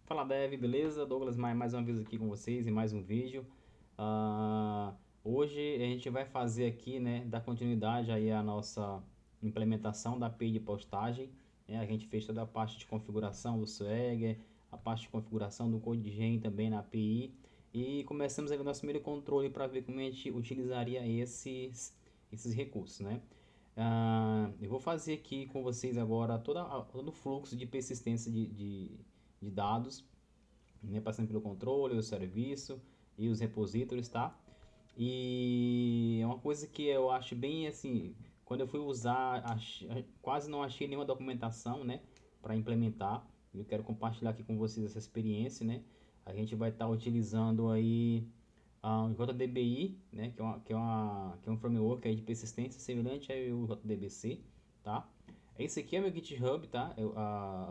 Fala Dev, beleza? Douglas mais uma vez aqui com vocês em mais um vídeo. Hoje a gente vai fazer aqui, né, dar continuidade aí à nossa implementação da API de postagem, né? A gente fez toda a parte de configuração do Swagger, a parte de configuração do CodeGen também na API e começamos ali o nosso primeiro controle para ver como a gente utilizaria esses recursos, né? Eu vou fazer aqui com vocês agora todo o fluxo de persistência de dados, né, passando pelo controle, o serviço e os repositórios, tá? E é uma coisa que eu acho bem assim, quando eu fui usar, quase não achei nenhuma documentação, né, para implementar. Eu quero compartilhar aqui com vocês essa experiência, né? A gente vai estar utilizando aí o JDBI, né, que é um framework aí de persistência semelhante ao JDBC, tá? Esse aqui é meu GitHub, tá? Eu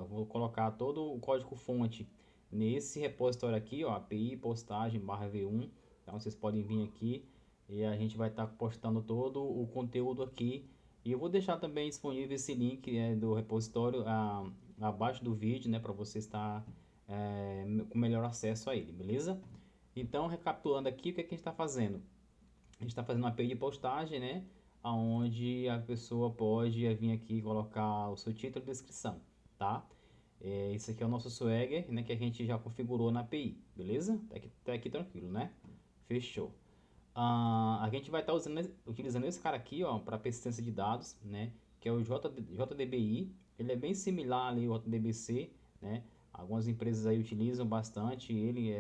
vou colocar todo o código fonte nesse repositório aqui, ó, API postagem /v1. Então vocês podem vir aqui e a gente vai estar postando todo o conteúdo aqui. E eu vou deixar também disponível esse link do repositório abaixo do vídeo, né, para você estar com melhor acesso a ele, beleza? Então, recapitulando aqui, o que a gente está fazendo? A gente está fazendo uma API de postagem, né? Onde a pessoa pode vir aqui e colocar o seu título e descrição, tá? Esse aqui é o nosso Swagger, né? Que a gente já configurou na API, beleza? Tá aqui tranquilo, né? Fechou. A gente vai estar utilizando esse cara aqui, ó, para persistência de dados, né? Que é o JDBI. Ele é bem similar ali ao JDBC, né? Algumas empresas aí utilizam bastante ele.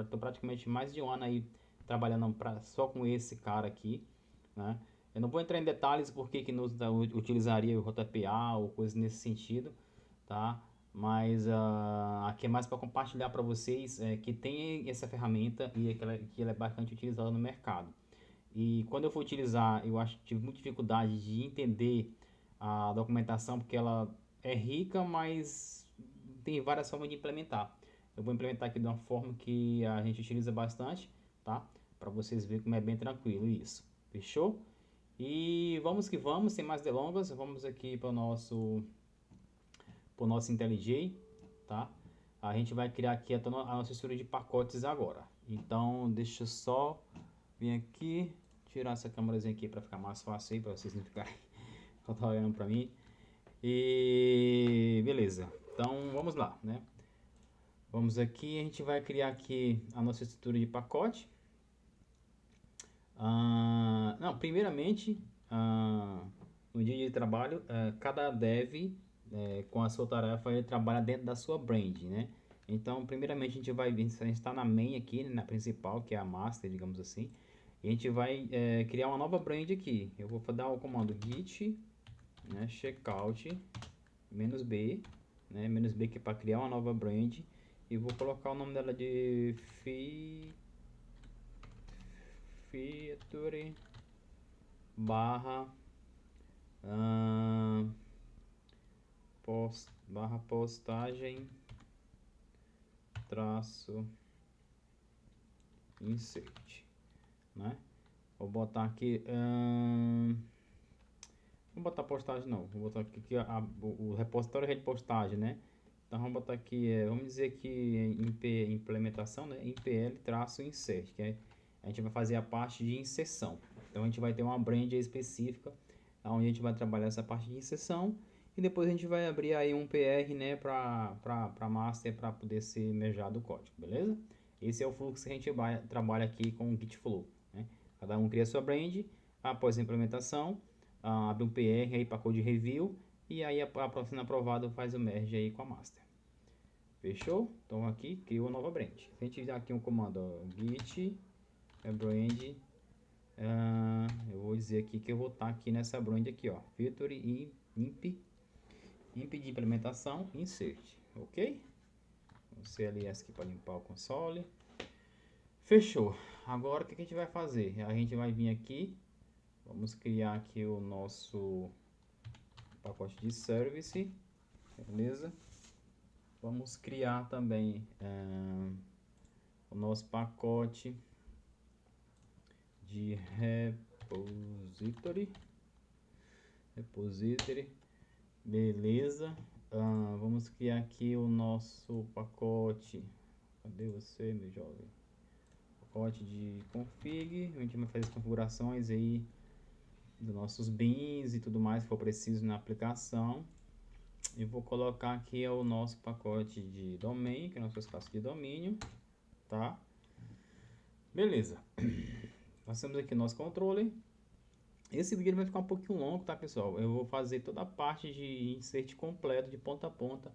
Tô praticamente mais de um ano aí trabalhando só com esse cara aqui, né? Eu não vou entrar em detalhes porque que nos utilizaria o JPA ou coisa nesse sentido, tá? Mas aqui é mais para compartilhar para vocês que tem essa ferramenta e que ela é bastante utilizada no mercado. E quando eu for utilizar, eu acho que tive muita dificuldade de entender a documentação porque ela é rica, mas tem várias formas de implementar. Eu vou implementar aqui de uma forma que a gente utiliza bastante, tá? Para vocês verem como é bem tranquilo isso. Fechou? E vamos que vamos, sem mais delongas, vamos aqui para o nosso IntelliJ, tá? A gente vai criar aqui a nossa estrutura de pacotes agora. Então, deixa eu só vir aqui, tirar essa câmerazinha aqui para ficar mais fácil aí, para vocês não ficarem só olhando para mim. E beleza. Então, vamos lá, né? Vamos aqui, a gente vai criar aqui a nossa estrutura de pacote. Não, primeiramente, no dia de trabalho, cada dev com a sua tarefa ele trabalha dentro da sua brand, né? Então, primeiramente a gente vai vir, a gente está na main aqui, né, na principal, que é a master, digamos assim. E a gente vai criar uma nova brand aqui. Eu vou dar o comando git, né, checkout -b, né, -b que é para criar uma nova brand. E vou colocar o nome dela de feature barra postagem traço insert, né? Vou botar aqui vou botar postagem não, vou botar aqui que o repositório é de postagem, né? Então vamos botar aqui, vamos dizer que em implementação, né? Impl traço insert, que a gente vai fazer a parte de inserção. Então a gente vai ter uma brand específica onde a gente vai trabalhar essa parte de inserção e depois a gente vai abrir aí um PR, né, para master para poder ser mergeado o código, beleza? Esse é o fluxo que a gente trabalha aqui com o Git Flow, né? Cada um cria sua brand, após a implementação, abre um PR aí para code review e aí sendo aprovado faz o merge aí com a master. Fechou? Então aqui criou uma nova brand. A gente dá aqui um comando, ó, git brand. Eu vou dizer aqui que eu vou estar aqui nessa brand aqui, ó, feature e imp de implementação insert, ok? O CLS aqui para limpar o console. Fechou. Agora o que a gente vai fazer? A gente vai vir aqui, vamos criar aqui o nosso pacote de service, beleza? Vamos criar também o nosso pacote de repository, beleza? Vamos criar aqui o nosso pacote pacote, cadê você, meu jovem? Pacote de config, a gente vai fazer as configurações aí dos nossos bins e tudo mais que for preciso na aplicação. E vou colocar aqui o nosso pacote de domain, que é o nosso espaço de domínio, tá? Beleza. Nós temos aqui o nosso controle. Esse vídeo vai ficar um pouquinho longo, tá, pessoal? Eu vou fazer toda a parte de insert completo, de ponta a ponta,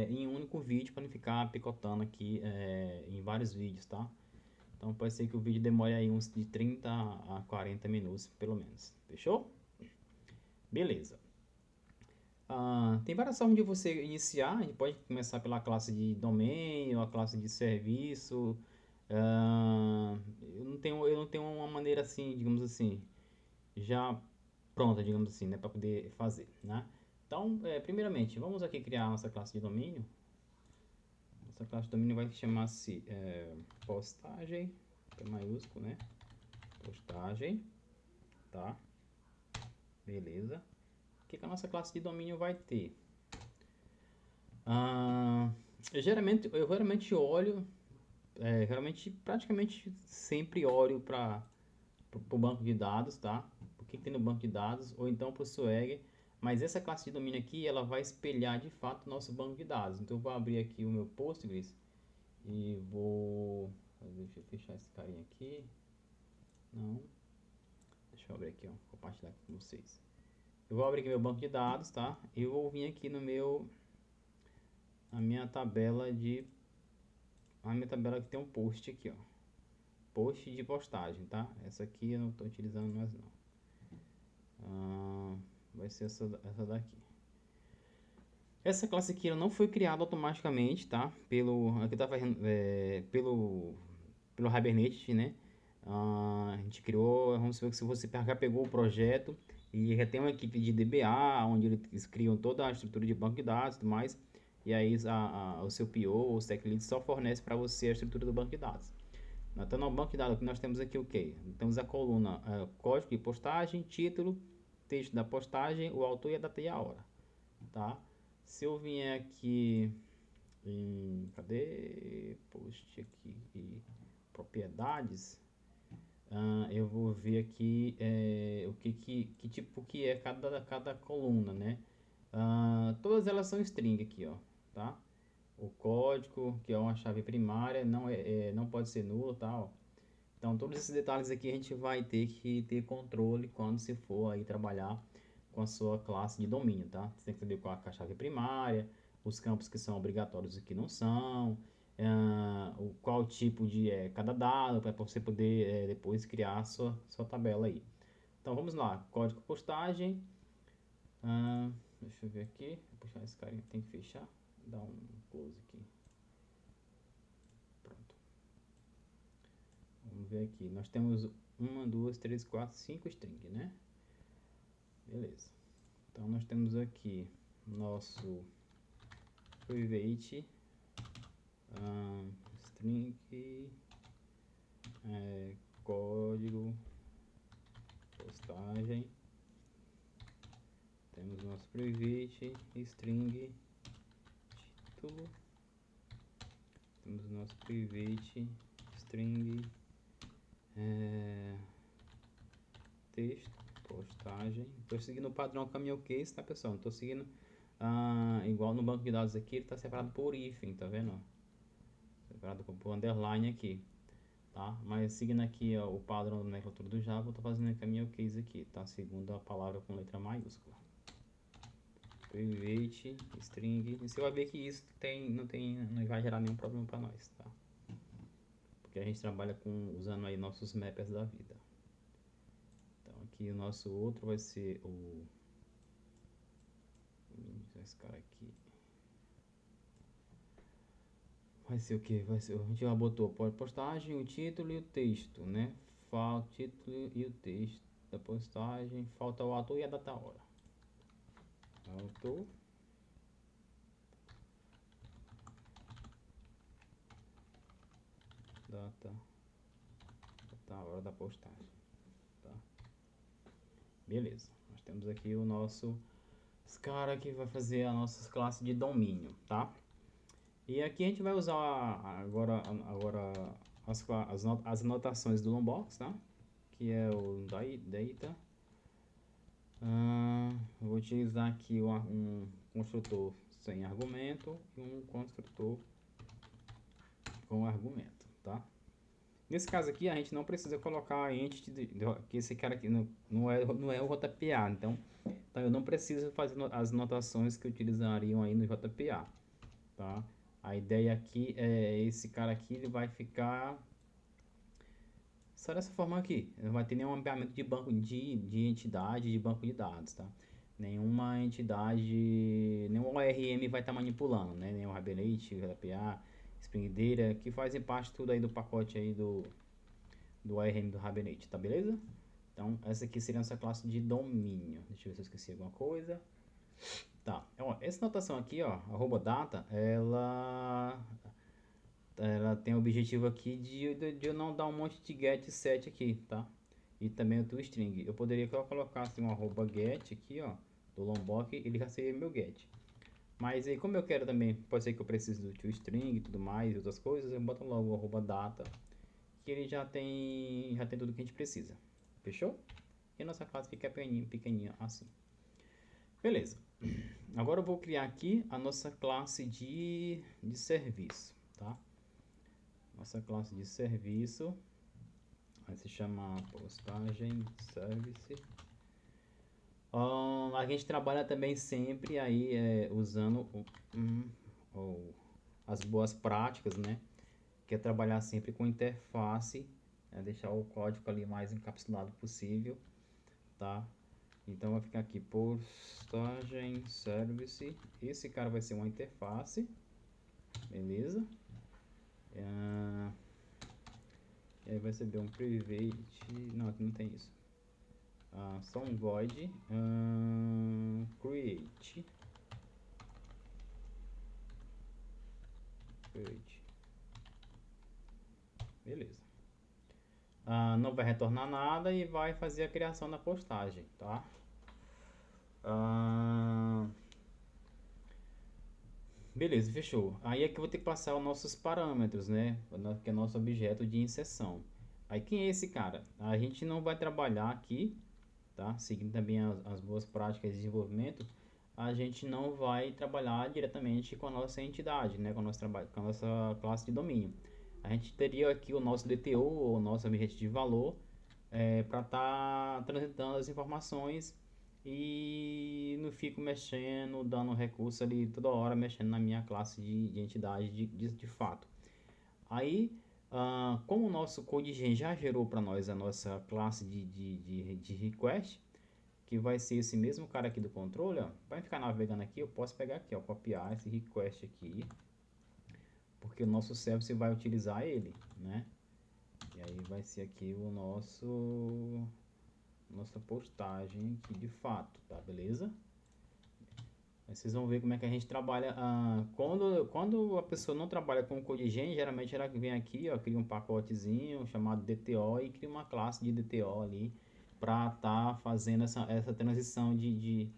em um único vídeo, para não ficar picotando aqui em vários vídeos, tá? Então pode ser que o vídeo demore aí uns de 30 a 40 minutos, pelo menos. Fechou? Beleza. Tem várias formas de você iniciar. A gente pode começar pela classe de domínio, a classe de serviço. Eu não tenho uma maneira assim, digamos assim, já pronta, digamos assim, né, para poder fazer, né? Então, primeiramente, vamos aqui criar nossa classe de domínio. Nossa classe de domínio vai chamar-se postagem, P maiúsculo, né? Postagem, tá? Beleza. O que a nossa classe de domínio vai ter? Eu geralmente olho, praticamente sempre olho para o banco de dados, tá? O que tem no banco de dados, ou então para o Swagger. Mas essa classe de domínio aqui, ela vai espelhar de fato o nosso banco de dados. Então eu vou abrir aqui o meu Postgres e vou... Deixa eu fechar esse carinha aqui. Não. Deixa eu abrir aqui, ó, vou compartilhar aqui com vocês. Eu vou abrir aqui meu banco de dados, tá? E eu vou vir aqui na minha tabela que tem um post aqui, ó. Post de postagem, tá? Essa aqui eu não estou utilizando mais não. Vai ser essa daqui. Essa classe aqui ela não foi criada automaticamente, tá? Aqui tá fazendo, pelo Hibernate, né? A gente criou, vamos supor que se você já pegou o projeto e já tem uma equipe de DBA, onde eles criam toda a estrutura de banco de dados e tudo mais, e aí o seu PO ou o Tech Lead só fornece para você a estrutura do banco de dados. Então, no banco de dados, nós temos aqui o que? Temos a coluna código de postagem, título, texto da postagem, o autor e a data e a hora, tá? Se eu vier aqui cadê? Post aqui e propriedades, eu vou ver aqui o que tipo que é cada coluna, né? Todas elas são string aqui, ó, tá? O código, que é uma chave primária, não pode ser nulo, tá? Ó. Então, todos esses detalhes aqui a gente vai ter que ter controle quando se for aí trabalhar com a sua classe de domínio, tá? Você tem que saber qual é a chave primária, os campos que são obrigatórios e que não são, qual tipo de cada dado, para você poder depois criar a sua tabela aí. Então, vamos lá. Código postagem. Deixa eu ver aqui. Vou puxar esse carinha, tem que fechar. Dar um close aqui. Pronto. Vamos ver aqui. Nós temos 1, 2, 3, 4, 5 string, né? Beleza. Então nós temos aqui nosso private string código postagem. Temos nosso private string título. Temos nosso private string texto, postagem. Estou seguindo o padrão Camel Case, tá, pessoal? Não estou seguindo igual no banco de dados aqui, ele está separado por hífen, tá vendo? Separado por underline aqui, tá? Mas seguindo aqui o padrão da nomenclatura do Java, eu estou fazendo Camel Case aqui, tá? Segundo a palavra com letra maiúscula. Private string. E você vai ver que isso não vai gerar nenhum problema para nós, tá? Porque a gente trabalha usando aí nossos mappers da vida. Então aqui o nosso outro vai ser esse cara aqui. Vai ser o que? A gente já botou a postagem, o título e o texto, né? O título e o texto da postagem. Falta o autor e a data hora. Autor. Data hora da postagem, tá? Beleza, nós temos aqui esse cara que vai fazer a nossa classe de domínio, tá? E aqui a gente vai usar agora as anotações do Lombox, tá? Que é o data. Eu vou utilizar aqui um construtor sem argumento e um construtor com argumento, tá? Nesse caso aqui a gente não precisa colocar a entity, que esse cara aqui não é o JPA, então eu não preciso fazer as notações que utilizariam aí no JPA, tá? A ideia aqui é esse cara aqui, ele vai ficar só dessa forma aqui. Não vai ter nenhum mapeamento de banco de entidade de banco de dados, tá? Nenhuma entidade, nenhum ORM vai estar manipulando, né? Nenhum Hibernate, RPA, Spring Data, que fazem parte tudo aí do pacote aí do ORM do Hibernate, tá beleza? Então, essa aqui seria a nossa classe de domínio. Deixa eu ver se eu esqueci alguma coisa. Tá, ó, essa notação aqui, ó, @data, ela tem o objetivo aqui de eu não dar um monte de get set aqui, tá? E também o toString. Eu poderia colocar assim um @get aqui, ó, do Lombok, ele já seria meu get. Mas aí, como eu quero também, pode ser que eu precise do toString e tudo mais, e outras coisas, eu boto logo o @data, que ele já tem tudo que a gente precisa. Fechou? E a nossa classe fica pequenininha assim. Beleza. Agora eu vou criar aqui a nossa classe de serviço, tá? Nossa classe de serviço vai se chamar postagem service. A gente trabalha também sempre aí usando as boas práticas, né? Que é trabalhar sempre com interface, deixar o código ali mais encapsulado possível, tá? Então vai ficar aqui postagem service. Esse cara vai ser uma interface, beleza? E aí vai receber um private. Não, aqui não tem isso. Só um void create. Beleza. Não vai retornar nada e vai fazer a criação da postagem, tá? Beleza, fechou. Aí é que eu vou ter que passar os nossos parâmetros, né? Que é nosso objeto de inserção. Aí quem é esse cara? A gente não vai trabalhar aqui, tá? Seguindo também as boas práticas de desenvolvimento, a gente não vai trabalhar diretamente com a nossa entidade, né? Com a nossa classe de domínio. A gente teria aqui o nosso DTO, o nosso objeto de valor, para estar transitando as informações e não fico mexendo, dando recurso ali toda hora, mexendo na minha classe de entidade de fato. Aí, como o nosso CodeGen já gerou para nós a nossa classe de request, que vai ser esse mesmo cara aqui do controle, ó, vai ficar navegando aqui, eu posso pegar aqui, ó, copiar esse request aqui, porque o nosso service vai utilizar ele, né? E aí vai ser aqui o nossa postagem aqui de fato, tá? Beleza? Aí vocês vão ver como é que a gente trabalha. Quando a pessoa não trabalha com o CodeGen, geralmente ela vem aqui, ó, cria um pacotezinho chamado DTO e cria uma classe de DTO ali para estar fazendo essa transição de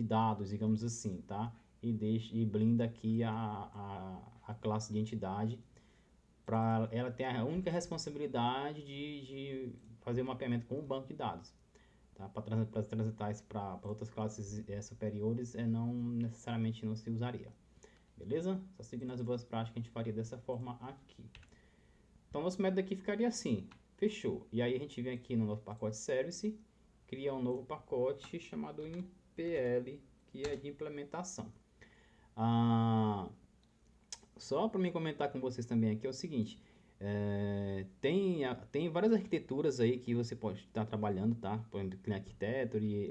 dados, digamos assim, tá? E blinda aqui a classe de entidade para ela ter a única responsabilidade de fazer o mapeamento com o banco de dados. Tá? Para transitar isso para outras classes superiores, não necessariamente não se usaria. Beleza? Só seguindo as boas práticas, a gente faria dessa forma aqui. Então, nosso método aqui ficaria assim. Fechou. E aí a gente vem aqui no nosso pacote service, cria um novo pacote chamado impl, que é de implementação. Só para me comentar com vocês também aqui é o seguinte, tem várias arquiteturas aí que você pode estar trabalhando, tá? Por exemplo, Clean Architecture,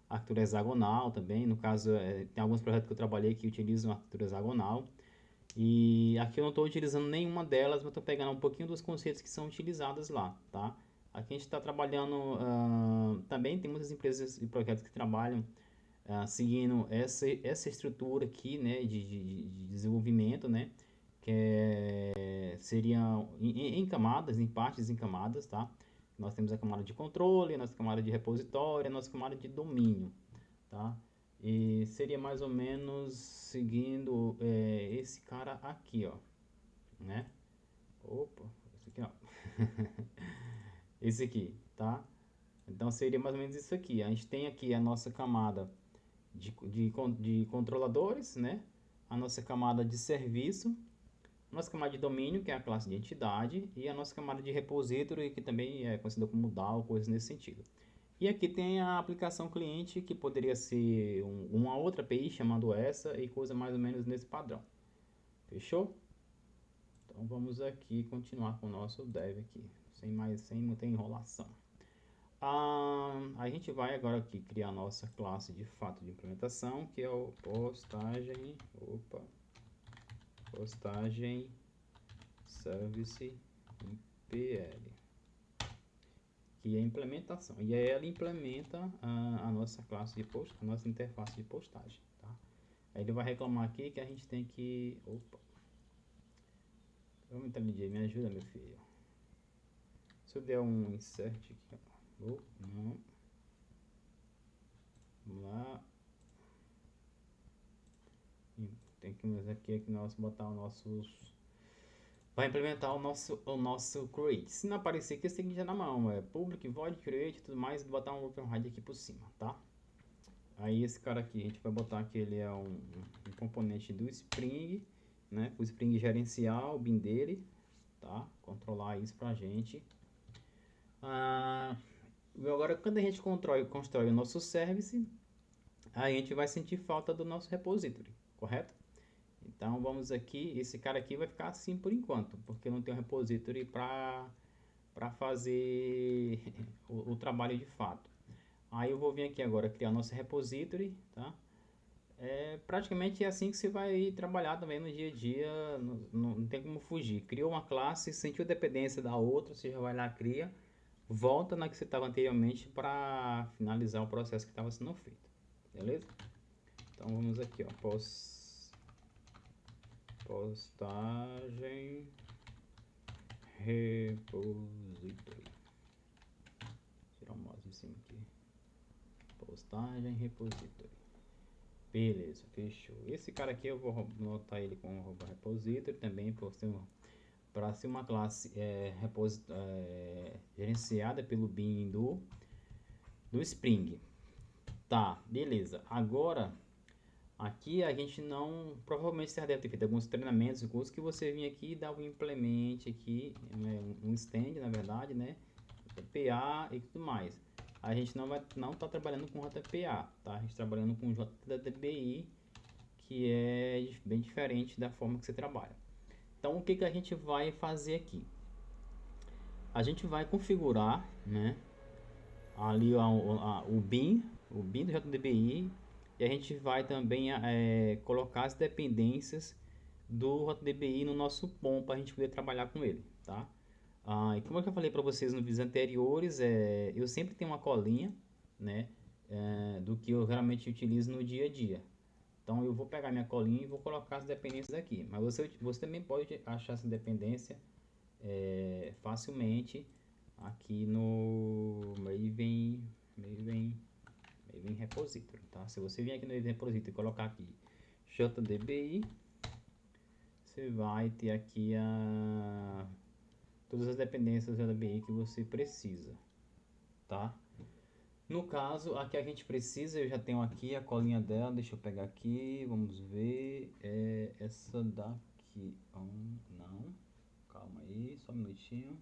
arquitetura hexagonal também, no caso, tem alguns projetos que eu trabalhei que utilizam arquitetura hexagonal, e aqui eu não estou utilizando nenhuma delas, mas estou pegando um pouquinho dos conceitos que são utilizados lá, tá? Aqui a gente está trabalhando, também tem muitas empresas e projetos que trabalham seguindo essa estrutura aqui, né, de desenvolvimento, né, seria em camadas, em partes em camadas, tá? Nós temos a camada de controle, a nossa camada de repositório, a nossa camada de domínio, tá? E seria mais ou menos seguindo esse cara aqui, ó, né? Opa, esse aqui não. Esse aqui, tá? Então seria mais ou menos isso aqui. A gente tem aqui a nossa camada de controladores, né? A nossa camada de serviço, a nossa camada de domínio, que é a classe de entidade, e a nossa camada de repository, que também é conhecida como DAO, coisas nesse sentido. E aqui tem a aplicação cliente, que poderia ser uma outra API chamando essa e coisa mais ou menos nesse padrão. Fechou? Então vamos aqui continuar com o nosso dev aqui, sem muita enrolação. A gente vai agora aqui criar a nossa classe de fato de implementação, que é o postagem service PL, que é a implementação. E aí ela implementa a nossa classe de post, a nossa interface de postagem, tá? Aí ele vai reclamar aqui que a gente tem que, vamos então, DJ, me ajuda, meu filho. Se eu der um insert aqui, não. Vamos lá. Tem que aqui nós botar o nossos. Vai implementar o nosso create. Se não aparecer aqui, você tem que já na mão. É public, void, create e tudo mais. E botar um override aqui por cima, tá? Aí esse cara aqui, a gente vai botar que ele é um componente do Spring, né? O Spring gerencial, o bin dele, tá? Controlar isso pra gente. Agora, quando a gente constrói o nosso service, a gente vai sentir falta do nosso repository, correto? Então vamos aqui, esse cara aqui vai ficar assim por enquanto, porque não tem um repository para fazer o trabalho de fato. Aí eu vou vir aqui agora criar nosso repository, tá? Praticamente é assim que você vai trabalhar também no dia a dia, não tem como fugir. Criou uma classe, sentiu dependência da outra, você já vai lá, cria, volta na que você estava anteriormente para finalizar o processo que estava sendo feito, beleza? Então vamos aqui, ó, postagem repository. Tirar o mouse de cima aqui. Postagem repository. Beleza, fechou. Esse cara aqui eu vou notar ele com repository também para ser uma classe gerenciada pelo bin do Spring. Tá, beleza. Agora aqui a gente não, provavelmente você deve ter feito alguns treinamentos, cursos que você vinha aqui e dava um implement aqui, um stand na verdade, né? PA e tudo mais. A gente não tá trabalhando com JPA, tá? A gente tá trabalhando com JDBI, que é bem diferente da forma que você trabalha. Então o que que a gente vai fazer aqui? A gente vai configurar, né? Ali o bin do JDBI, e a gente vai também colocar as dependências do JDBI no nosso POM para a gente poder trabalhar com ele, tá? E como eu já falei para vocês nos vídeos anteriores, eu sempre tenho uma colinha, né, do que eu realmente utilizo no dia a dia. Então eu vou pegar minha colinha e vou colocar as dependências aqui. Mas você também pode achar essa dependência facilmente aqui no Maven Repository, tá? Se você vier aqui no Maven Repository e colocar aqui JDBI, você vai ter aqui todas as dependências do JDBI que você precisa, tá? No caso, aqui a gente precisa, eu já tenho aqui a colinha dela, deixa eu pegar aqui, vamos ver, essa daqui, não, calma aí, só um minutinho.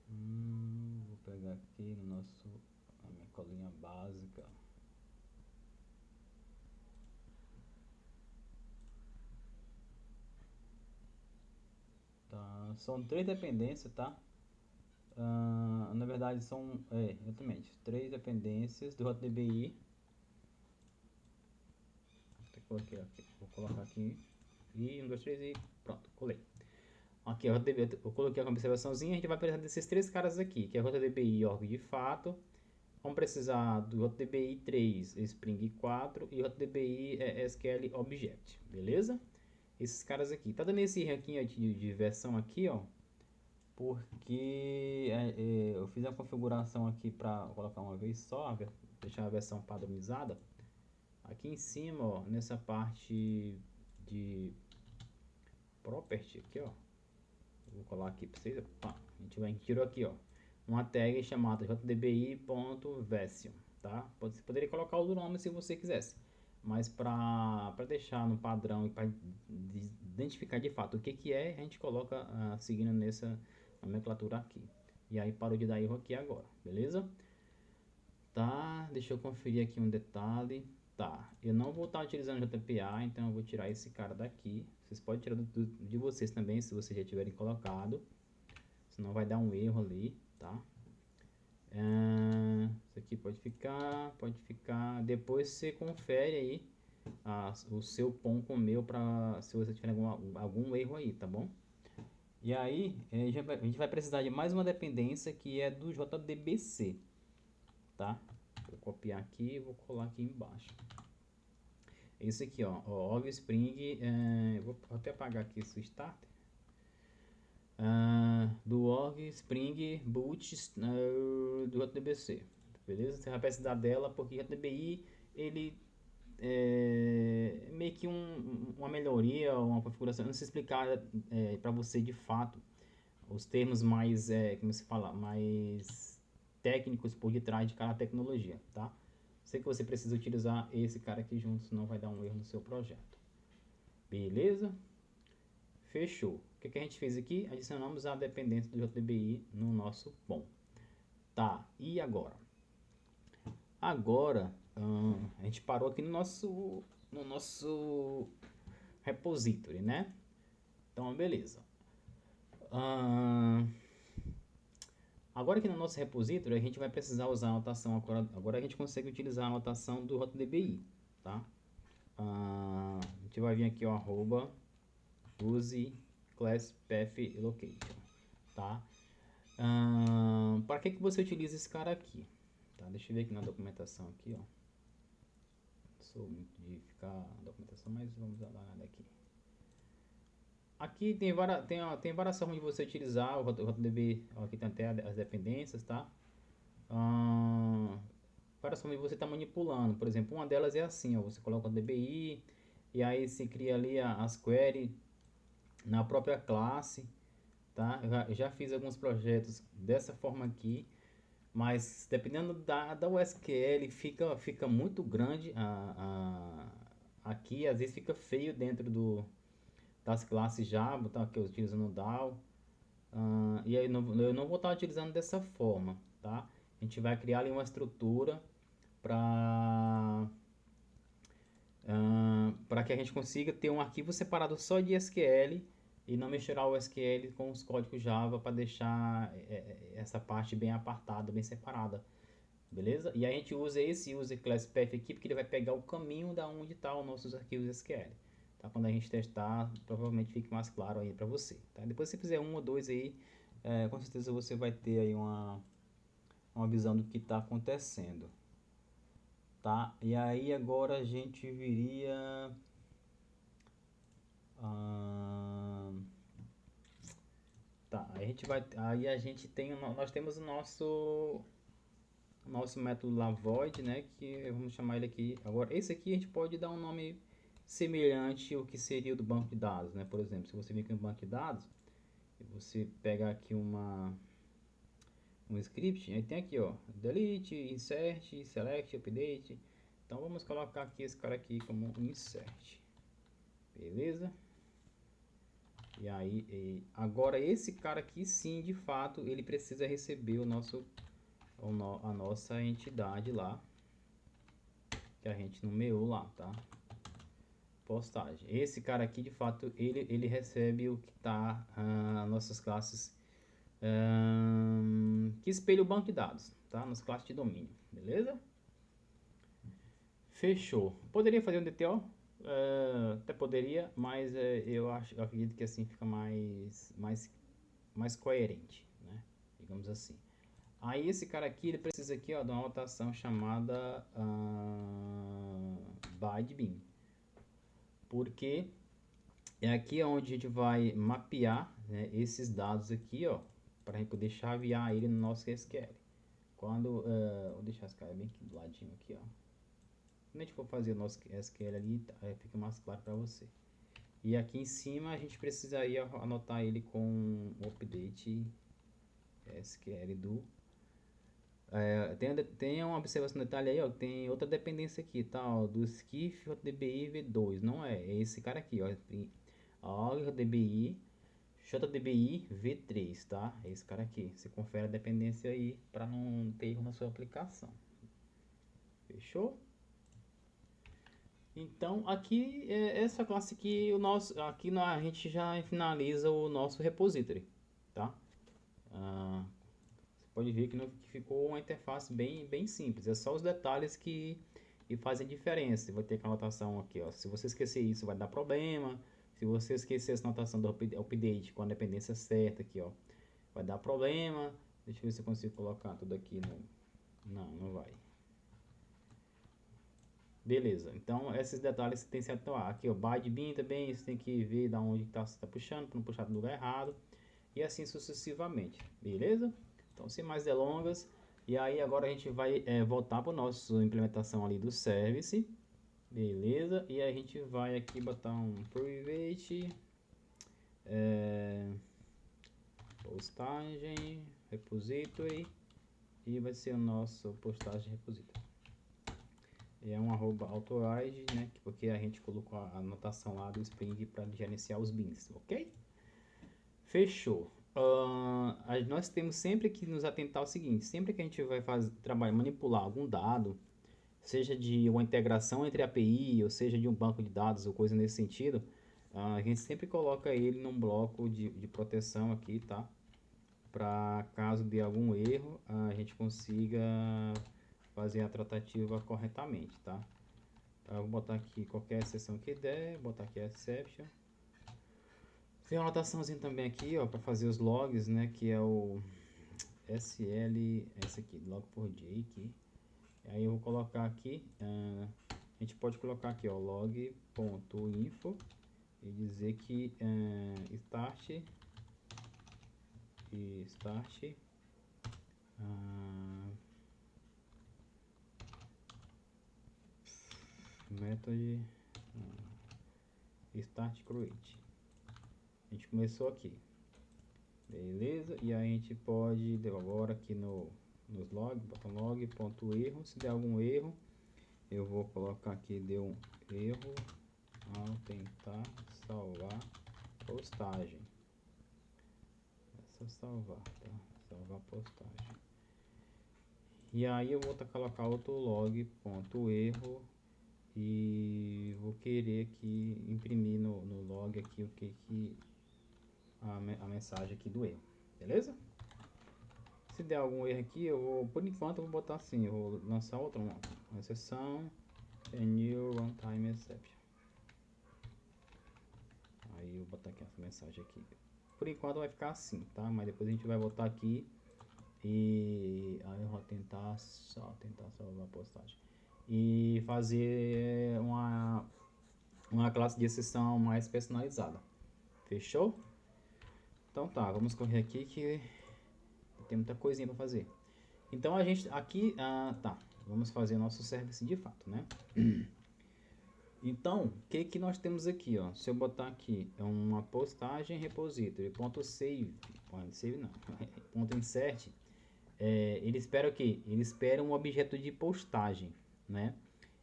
Vou pegar aqui no a minha colinha básica. Tá, são 3 dependências, tá? Na verdade são, exatamente, 3 dependências do JDBI. Vou colocar aqui. E 1, 2, 3 e pronto, colei. Aqui, eu coloquei uma observaçãozinha. A gente vai precisar desses 3 caras aqui, que é o JDBI org de fato. Vamos precisar do JDBI 3, Spring 4 e JDBI SQL Object, beleza? Esses caras aqui. Tá dando esse ranking de versão aqui, ó, porque eu fiz a configuração aqui para colocar uma vez só, deixar a versão padronizada. Aqui em cima, ó, nessa parte de property aqui, ó, vou colar aqui para vocês, pá, a gente tirou aqui, ó, uma tag chamada jdbi.version, tá? Você poderia colocar o nome se você quisesse, mas para deixar no padrão e para identificar de fato o que que é, a gente coloca seguindo nessa nomenclatura aqui. E aí parou de dar erro aqui agora, beleza? Tá, deixa eu conferir aqui um detalhe. Tá, eu não vou estar utilizando JPA, então eu vou tirar esse cara daqui. Vocês podem tirar de vocês também, se vocês já tiverem colocado. Senão vai dar um erro ali, tá? Isso aqui pode ficar. Depois você confere aí o seu POM com o meu, para se você tiver algum erro aí, tá bom? E aí, a gente vai precisar de mais uma dependência que é do JDBC, tá? Vou copiar aqui e vou colar aqui embaixo. Esse aqui, ó, Org Spring, vou até apagar aqui esse starter. Do Org Spring Boot do JDBC, beleza? Você vai precisar dela porque o JDBI ele é meio que uma melhoria, uma configuração. Eu não sei explicar para você de fato os termos mais, como se fala, mais técnicos por detrás de cada tecnologia, tá? Sei que você precisa utilizar esse cara aqui junto, senão vai dar um erro no seu projeto. Beleza? Fechou. O que a gente fez aqui? Adicionamos a dependência do JDBI no nosso POM. Tá, e agora? Agora, a gente parou aqui no nosso repository, né? Então, beleza. Agora aqui no nosso repository, a gente vai precisar usar a notação. Agora a gente consegue utilizar a notação do JDBI, tá? A gente vai vir aqui, ó, arroba, use class path location, tá? Para que você utiliza esse cara aqui? Tá? Deixa eu ver aqui na documentação aqui, ó. Sou muito de ficar na documentação, mas vamos dar nada aqui. Aqui tem várias formas de você utilizar o JDB. Aqui tem até as dependências, tá? Várias formas de você estar manipulando. Por exemplo, uma delas é assim, ó, você coloca o DBI e aí se cria ali as queries na própria classe, tá? Eu já fiz alguns projetos dessa forma aqui, mas dependendo da USQL fica muito grande aqui, às vezes fica feio dentro das classes Java, tá? Que eu utilizo no DAO. E aí eu não vou estar utilizando dessa forma, tá? A gente vai criar ali uma estrutura para que a gente consiga ter um arquivo separado só de SQL e não misturar o SQL com os códigos Java para deixar essa parte bem apartada, bem separada, beleza? E a gente usa esse use class path aqui porque ele vai pegar o caminho da onde está os nossos arquivos SQL. Tá? Quando a gente testar, provavelmente fique mais claro aí para você. Tá? Depois se fizer um ou dois aí, com certeza você vai ter aí uma visão do que está acontecendo. Tá? E aí agora a gente viria... tá, aí a gente tem, nós temos o nosso método lá void, né, que vamos chamar ele aqui. Agora, esse aqui a gente pode dar um nome semelhante ao que seria o do banco de dados, né? Por exemplo, se você vir aqui no banco de dados, e você pegar aqui um script, aí tem aqui, ó, delete, insert, select, update. Então vamos colocar aqui esse cara aqui como insert. Beleza? E aí, agora esse cara aqui sim, de fato, ele precisa receber a nossa entidade lá, que a gente nomeou lá, tá? Postagem. Esse cara aqui, de fato, ele recebe o que tá nossas classes que espelha o banco de dados, tá? Nas classes de domínio, beleza? Fechou. Poderia fazer um DTO? Até poderia, mas eu acredito que assim fica mais coerente, né? Digamos assim. Aí esse cara aqui, ele precisa aqui, ó, de uma notação chamada bytebin, porque é aqui onde a gente vai mapear, né, esses dados aqui, ó, para a gente poder chavear ele no nosso SQL. Vou deixar esse cara bem aqui do ladinho aqui, ó. Quando a gente for fazer o nosso SQL ali, fica mais claro para você. E aqui em cima a gente precisaria anotar ele com o update SQL do. Tem uma observação de detalhe aí, ó. Tem outra dependência aqui, tá? Ó, do Skiff JDBI V2. Não é, é esse cara aqui, ó. Ó, JDBI, JDBI V3, tá? É esse cara aqui. Você confere a dependência aí para não ter erro na sua aplicação. Fechou? Então aqui essa classe aqui a gente já finaliza o nosso repository, tá? Você pode ver que ficou uma interface bem simples. É só os detalhes que fazem diferença. Você vai ter que a anotação aqui, ó. Se você esquecer isso, vai dar problema. Se você esquecer essa anotação do update com a dependência certa aqui, ó, vai dar problema. Deixa eu ver se eu consigo colocar tudo aqui no... Não vai. Beleza, então esses detalhes você tem que se atuar. Aqui o byte bin também, você tem que ver da onde você está puxando, para não puxar do lugar errado. E assim sucessivamente, beleza? Então sem mais delongas, e aí agora a gente vai voltar para a nossa implementação ali do service. Beleza, e a gente vai aqui botar um private, postagem, repository, e vai ser o nosso postagem repository. É um @authorize, né? Porque a gente colocou a anotação lá do Spring para gerenciar os bins, ok? Fechou. Nós temos sempre que nos atentar ao seguinte: sempre que a gente vai manipular algum dado, seja de uma integração entre API, ou seja de um banco de dados ou coisa nesse sentido, a gente sempre coloca ele num bloco de proteção aqui, tá? Para caso de algum erro, a gente consiga fazer a tratativa corretamente, tá? Eu vou botar aqui qualquer exceção que der, botar aqui exception. Tem uma anotaçãozinha também aqui, ó, para fazer os logs, né, que é o SL, esse aqui, log4j aqui. Aí eu vou colocar aqui, a gente pode colocar aqui, ó, log.info e dizer que start method start create. A gente começou aqui, beleza? E aí a gente pode agora aqui nos log, botar log.erro. Se der algum erro, eu vou colocar aqui deu um erro ao tentar salvar postagem. É só salvar, tá? Salvar postagem. E aí eu vou colocar outro log.erro e vou querer aqui imprimir no log aqui o que a mensagem aqui do erro, beleza? Se der algum erro aqui, eu vou, por enquanto eu vou botar assim, eu vou lançar outra uma exceção, new runtime exception. Aí eu vou botar aqui essa mensagem aqui. Por enquanto vai ficar assim, tá? Mas depois a gente vai voltar aqui e aí eu vou tentar salvar a postagem e fazer uma classe de exceção mais personalizada. Fechou? Então tá, vamos correr aqui que tem muita coisinha para fazer. Então a gente aqui, tá, vamos fazer nosso service de fato, né? Então, o que nós temos aqui, ó? Se eu botar aqui uma postagem repository, .save, save não, .insert, ele espera o quê? Ele espera um objeto de postagem, né?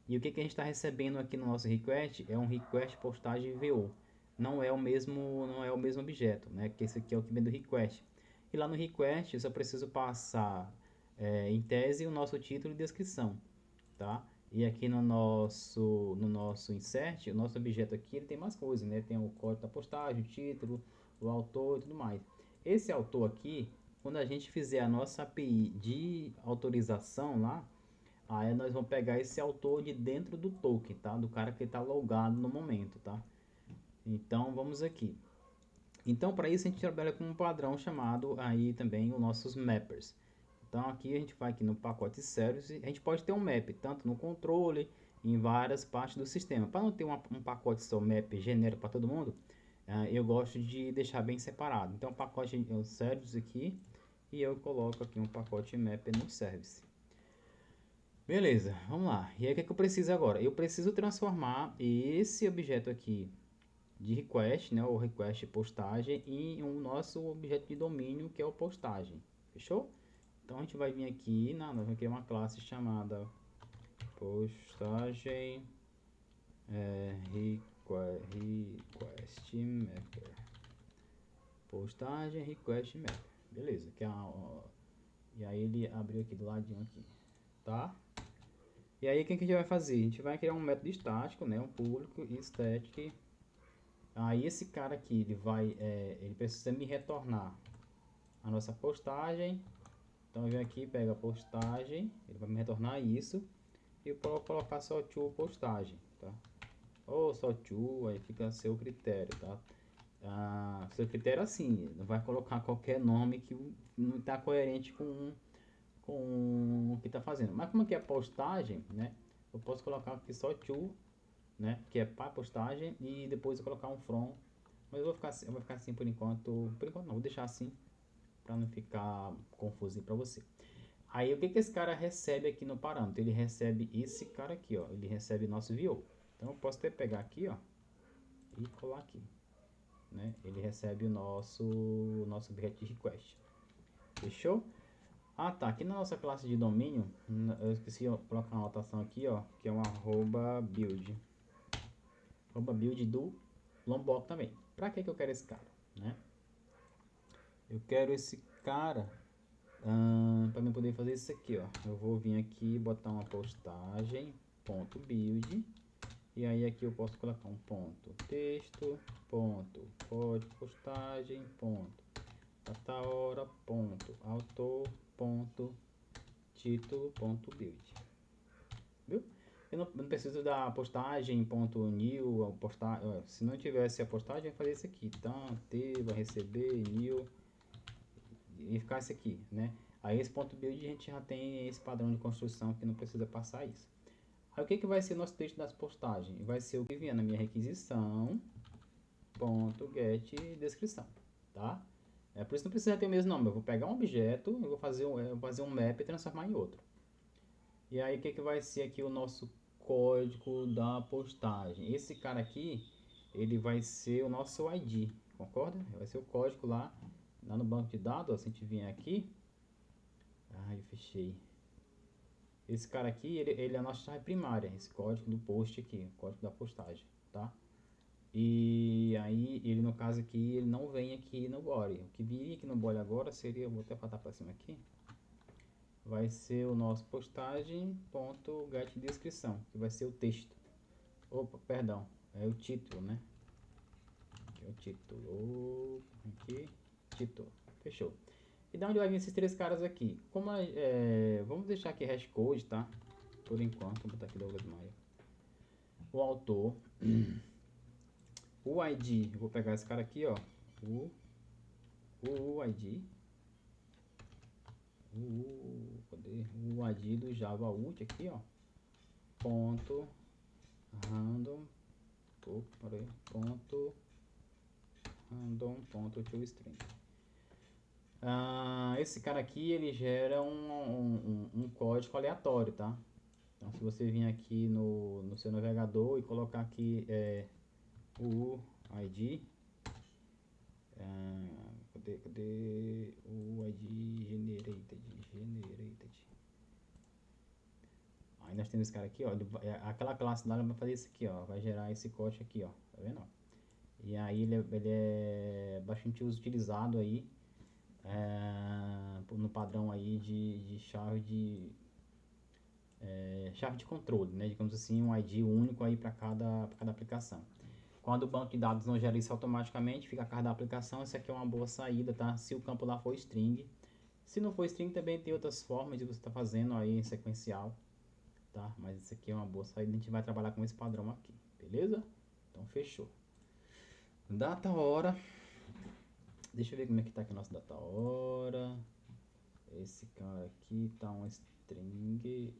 E o que a gente está recebendo aqui no nosso request é um request postagem VO. Não é o mesmo objeto, né? Que esse aqui é o que vem do request. E lá no request eu só preciso passar em tese o nosso título e descrição, tá? E aqui no nosso insert, o nosso objeto aqui ele tem mais coisas, né? Tem o código da postagem, o título, o autor e tudo mais. Esse autor aqui, quando a gente fizer a nossa API de autorização lá, aí nós vamos pegar esse autor de dentro do token, tá? Do cara que está logado no momento, tá? Então vamos aqui. Então para isso a gente trabalha com um padrão chamado aí também os nossos mappers. Então aqui a gente vai aqui no pacote service, a gente pode ter um map tanto no controle, em várias partes do sistema. Para não ter um pacote só map genérico para todo mundo, eu gosto de deixar bem separado. Então o pacote é o service aqui e eu coloco aqui um pacote map no service. Beleza, vamos lá. E aí o que é que eu preciso agora? Eu preciso transformar esse objeto aqui de request, né, o request postagem, em um nosso objeto de domínio, que é o postagem. Fechou? Então a gente vai vir aqui, nós vamos criar uma classe chamada postagem request mapper. Postagem request mapper. Beleza, que é e aí ele abriu aqui do ladinho aqui, tá? E aí o que a gente vai fazer? A gente vai criar um método estático, né, um público static. Aí esse cara aqui, ele precisa me retornar a nossa postagem. Então eu venho aqui, pego a postagem, ele vai me retornar isso. E eu vou colocar só to postagem, tá? Ou só to, aí fica a seu critério, tá? Seu critério assim, não vai colocar qualquer nome que não está coerente com o que está fazendo. Mas como que é postagem, né? Eu posso colocar aqui só to, né? Que é para postagem, e depois eu colocar um from. Mas eu vou ficar assim por enquanto. Por enquanto não, vou deixar assim para não ficar confuso para você. Aí o que esse cara recebe aqui no parâmetro? Ele recebe esse cara aqui, ó. Ele recebe nosso VO. Então eu posso até pegar aqui, ó, e colar aqui, né? Ele recebe o nosso objeto de request. Fechou? Ah, tá. Aqui na nossa classe de domínio, eu esqueci de colocar uma anotação aqui, ó, que é um @build. @build do Lombok também. Pra que eu quero esse cara, né? Eu quero esse cara para eu poder fazer isso aqui, ó. Eu vou vir aqui botar uma postagem ponto build, e aí aqui eu posso colocar um ponto texto ponto código postagem ponto data hora ponto autor ponto título ponto build, viu? Eu não preciso da postagem ponto new, se não tivesse a postagem eu fazer isso aqui, então vai receber new e ficar isso aqui, né? Aí esse ponto build a gente já tem esse padrão de construção que não precisa passar isso. Aí o que vai ser nosso texto das postagens? Vai ser o que vier na minha requisição, ponto get descrição, tá? Por isso não precisa ter o mesmo nome. Eu vou pegar um objeto, eu vou fazer um map e transformar em outro. E aí o que vai ser aqui o nosso código da postagem? Esse cara aqui, ele vai ser o nosso ID, concorda? Vai ser o código lá no banco de dados, ó, se a gente vier aqui. Eu fechei. Esse cara aqui, ele é a nossa chave primária, esse código do post aqui, o código da postagem, tá? E aí, ele no caso aqui, ele não vem aqui no body. O que viria aqui no body agora seria, vou até botar para cima aqui, vai ser o nosso postagem.get descrição, que vai ser o texto. Opa, perdão, é o título, né? Aqui é o título, aqui, título, fechou. E da onde vai vir esses três caras aqui? Vamos deixar aqui hashcode, tá? Por enquanto, vou botar aqui Douglas Maia. O autor, o ID, eu vou pegar esse cara aqui, ó, o ID, cadê? O ID do Java Ult aqui, ó, ponto random, ponto random, ponto toString. Esse cara aqui, ele gera um código aleatório, tá? Então, se você vir aqui no seu navegador e colocar aqui o ID, cadê o ID generated? Aí nós temos esse cara aqui, ó, aquela classe lá vai fazer isso aqui, ó, vai gerar esse código aqui, ó, tá vendo? E aí ele é bastante utilizado aí no padrão aí de chave de controle, né? Digamos assim, um ID único aí para cada aplicação. Quando o banco de dados não gera isso automaticamente, fica a cara da aplicação. Isso aqui é uma boa saída, tá? Se o campo lá for string. Se não for string, também tem outras formas de você estar fazendo aí em sequencial, tá? Mas isso aqui é uma boa saída. A gente vai trabalhar com esse padrão aqui, beleza? Então, fechou. Data hora. Deixa eu ver como é que tá aqui a nossa data hora. Esse cara aqui tá um string.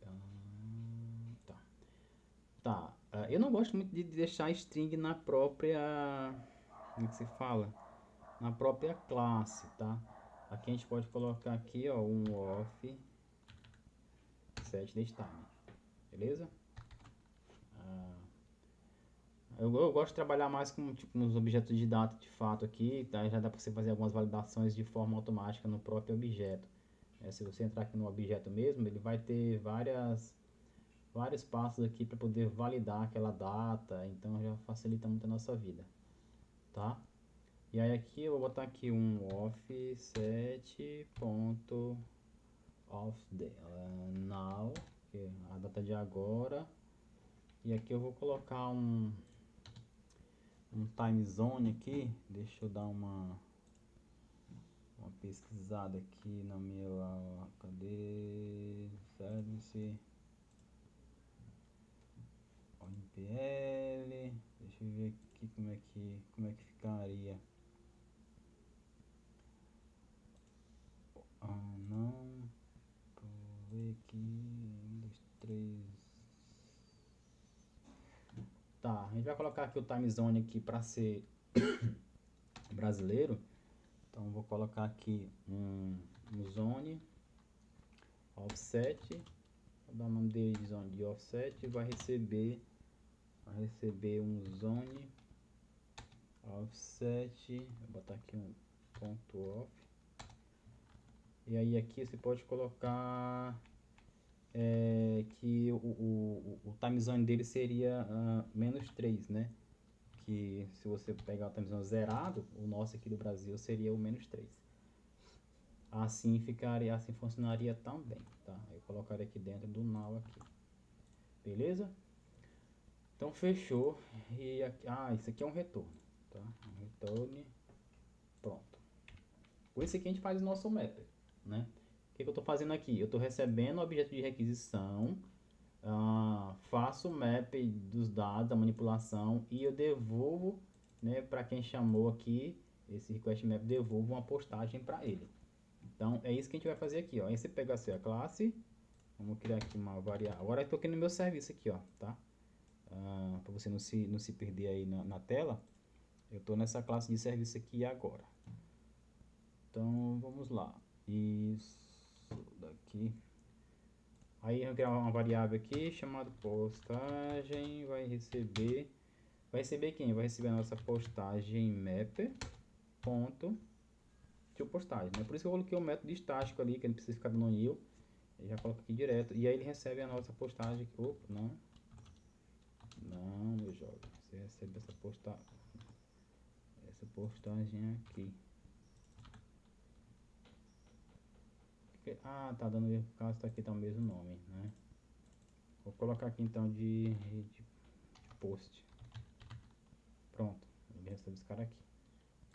Tá. Eu não gosto muito de deixar string na própria. Como é que se fala? Na própria classe, tá? Aqui a gente pode colocar aqui, ó, um off set this time. beleza? Eu gosto de trabalhar mais com tipo, nos objetos de data de fato aqui, tá? Já dá para você fazer algumas validações de forma automática no próprio objeto. Se você entrar aqui no objeto mesmo, ele vai ter vários passos aqui para poder validar aquela data, então já facilita muito a nossa vida, tá? E aí aqui eu vou botar aqui um offset.offDate now, que é a data de agora, e aqui eu vou colocar um time zone aqui. Deixa eu dar uma pesquisada aqui na minha, cadê, service, OMPL, deixa eu ver aqui como é que ficaria. Não, vou ver aqui, 1, 2, 3. Tá, a gente vai colocar aqui o time zone aqui para ser brasileiro. Então vou colocar aqui um zone offset, vou dar o nome dele de zone de offset e vai receber um zone offset, vou botar aqui um ponto off. E aí aqui você pode colocar que o time zone dele seria -3, né? Que se você pegar o time zone zerado, o nosso aqui do Brasil seria o -3. Assim ficaria, assim funcionaria também, tá? Eu colocaria aqui dentro do now aqui. Beleza? Então fechou. E aqui, isso aqui é um retorno, tá? Um retorno. Pronto. Com esse aqui a gente faz o nosso mapper, né? O que eu estou fazendo aqui? Eu estou recebendo o objeto de requisição, faço o map dos dados, da manipulação e eu devolvo, né, para quem chamou aqui esse request map, devolvo uma postagem para ele. Então é isso que a gente vai fazer aqui, ó. Aí você pega a sua classe, vamos criar aqui uma variável. Agora eu estou aqui no meu serviço aqui, ó, tá? Para você não se perder aí na tela, eu estou nessa classe de serviço aqui agora. Então vamos lá. Isso daqui. Aí eu vou criar uma variável aqui chamada postagem, vai receber quem? Vai receber a nossa postagem mapper ponto de postagem, né? Por isso que eu coloquei o método estático ali, que não precisa ficar dando new. Eu já coloco aqui direto e aí ele recebe a nossa postagem. Opa, não, meu jovem, você recebe essa postagem aqui. Tá dando erro por causa aqui tá o mesmo nome, né? Vou colocar aqui então de post. Pronto, ele recebe esse cara aqui.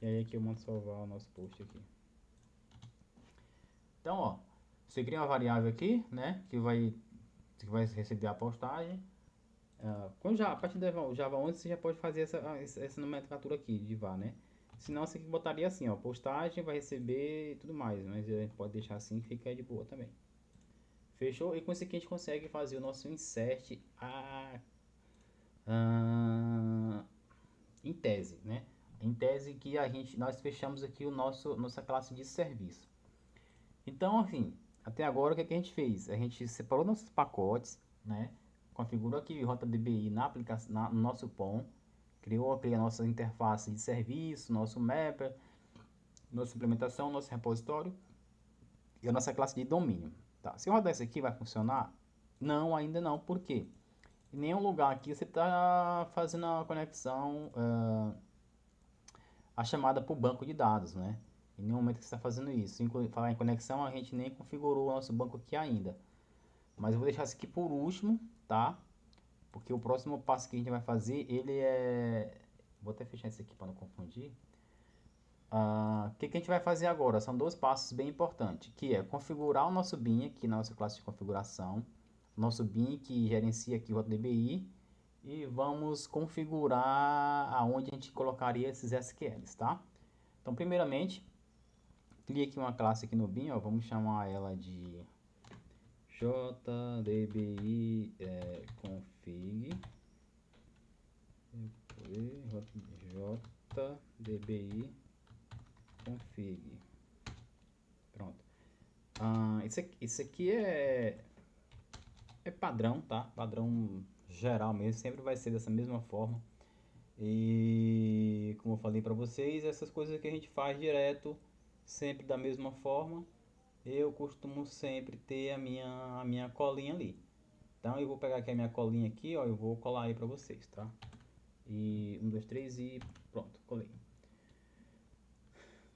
E aí aqui eu mando salvar o nosso post aqui. Então, ó, você cria uma variável aqui, né, que vai receber a postagem. A partir do Java 11 você já pode fazer essa nomenclatura aqui de var, né? Senão você botaria assim, ó, postagem vai receber e tudo mais, mas a gente pode deixar assim que fica de boa também. Fechou? E com isso aqui a gente consegue fazer o nosso insert em tese, né? Em tese que nós fechamos aqui nossa classe de serviço. Então, assim, até agora o que a gente fez? A gente separou nossos pacotes, né? Configurou aqui rota DBI na aplicação, no nosso POM, criou aqui a nossa interface de serviço, nosso mapper, nossa implementação, nosso repositório e a nossa classe de domínio. Tá? Se eu rodar isso aqui, vai funcionar? Não, ainda não. Por quê? Em nenhum lugar aqui você está fazendo a conexão, a chamada para o banco de dados, né? Em nenhum momento que você está fazendo isso. Falar em conexão, a gente nem configurou o nosso banco aqui ainda. Mas eu vou deixar isso aqui por último, tá? Porque o próximo passo que a gente vai fazer, ele é... Vou até fechar isso aqui para não confundir. O que a gente vai fazer agora? São dois passos bem importantes, que é configurar o nosso BIM aqui na nossa classe de configuração. Nosso BIM que gerencia aqui o DBI. E vamos configurar aonde a gente colocaria esses SQLs, tá? Então, primeiramente, crie aqui uma classe aqui no BIM, ó, vamos chamar ela de JDBI config. JDBI config. Pronto. Isso aqui é é padrão, tá? Padrão geral mesmo, sempre vai ser dessa mesma forma. E como eu falei para vocês, essas coisas que a gente faz direto, sempre da mesma forma, eu costumo sempre ter a minha colinha ali. Então eu vou pegar aqui a minha colinha aqui, ó, eu vou colar aí para vocês, tá? E um, dois, três e pronto, colei.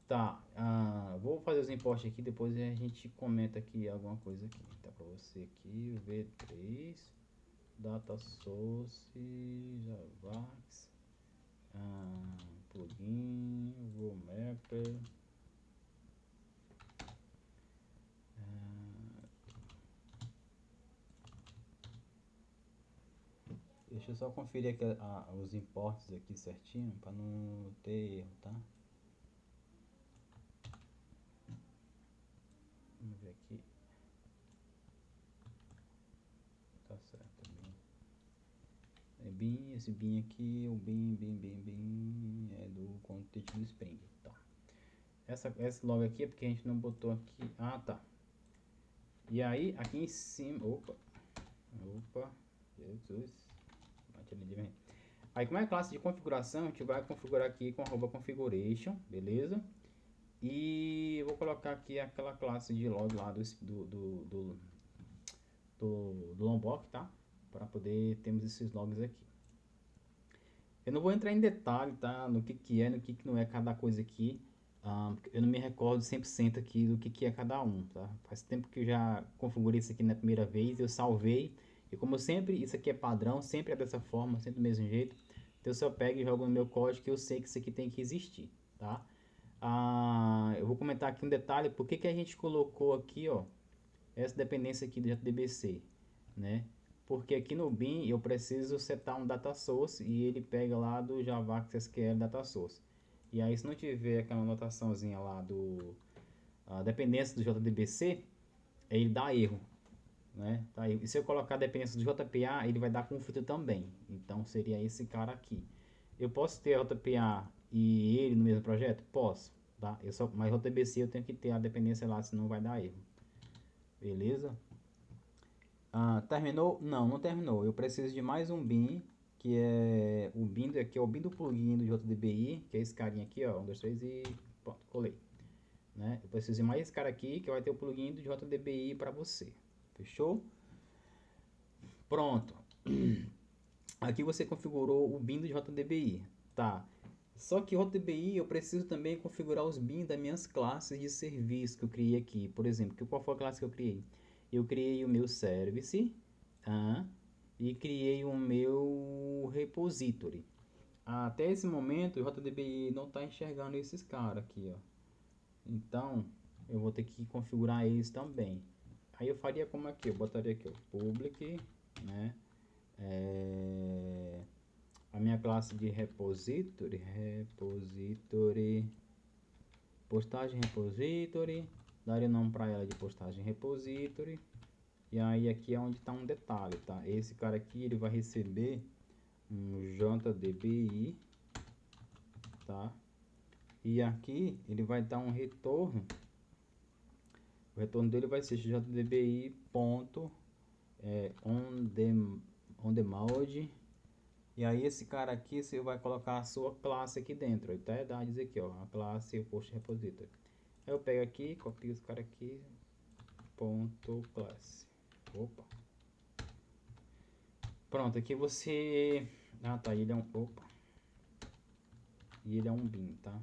Tá, vou fazer os importes aqui, depois a gente comenta aqui alguma coisa aqui. Tá para você aqui, o V3, data source, javax, plugin, mapper. Deixa eu só conferir aqui os importes aqui certinho, para não ter erro, tá? Vamos ver aqui. Tá certo, bin. É bin, esse bin aqui, o bin é do contexto do Spring, tá? Esse log aqui é porque a gente não botou aqui. Ah, tá. E aí, aqui em cima, opa, Jesus, bate ali de vem. Aí, como é a classe de configuração, a gente vai configurar aqui com @configuration, beleza? E eu vou colocar aqui aquela classe de log lá do Lombok, tá? Para poder termos esses logs aqui. Eu não vou entrar em detalhe, tá? No que é, no que não é cada coisa aqui. Eu não me recordo 100% aqui do que é cada um, tá? Faz tempo que eu já configurei isso aqui na primeira vez, eu salvei. E como sempre, isso aqui é padrão, sempre é dessa forma, sempre do mesmo jeito. Então eu só pego e jogo no meu código que eu sei que isso aqui tem que existir, tá? Eu vou comentar aqui um detalhe, por que a gente colocou aqui, ó, essa dependência aqui do JDBC, né? Porque aqui no bin eu preciso setar um data source e ele pega lá do Javax SQL data source. E aí se não tiver aquela anotaçãozinha lá do a dependência do JDBC, ele dá erro, né? Tá aí. E se eu colocar a dependência do JPA, ele vai dar conflito também. Então seria esse cara aqui. Eu posso ter a JPA e ele no mesmo projeto? Posso, tá? Mas JDBC eu tenho que ter a dependência lá, senão vai dar erro. Beleza? Terminou? Não, não terminou. Eu preciso de mais um bin, que é o bin, que é o bin do plugin do JDBI, que é esse carinha aqui, ó. 1, 2, 3 e pronto, colei. Né? Eu preciso de mais esse cara aqui, que vai ter o plugin do JDBI para você. Fechou? Pronto. Aqui você configurou o bin do JDBI, tá? Só que o JDBI eu preciso também configurar os bins das minhas classes de serviço que eu criei aqui. Por exemplo, qual foi a classe que eu criei? Eu criei o meu service, e criei o meu repository. Até esse momento o JDBI não está enxergando esses caras aqui, ó. Então eu vou ter que configurar eles também. Aí eu faria como aqui, eu botaria aqui o public, né? A minha classe de repository, postagem repository, daria o nome para ela de postagem repository. E aí aqui é onde está um detalhe, tá? Esse cara aqui ele vai receber um JDBI, tá? E aqui ele vai dar um retorno. O retorno dele vai ser JDBI ponto on the mode. E aí esse cara aqui você vai colocar a sua classe aqui dentro. Até dá a dizer aqui, ó, a classe post repository. Aí eu pego aqui, copio esse cara aqui, ponto classe. Opa. Pronto, aqui você... tá, ele é um... Opa. E ele é um bin, tá?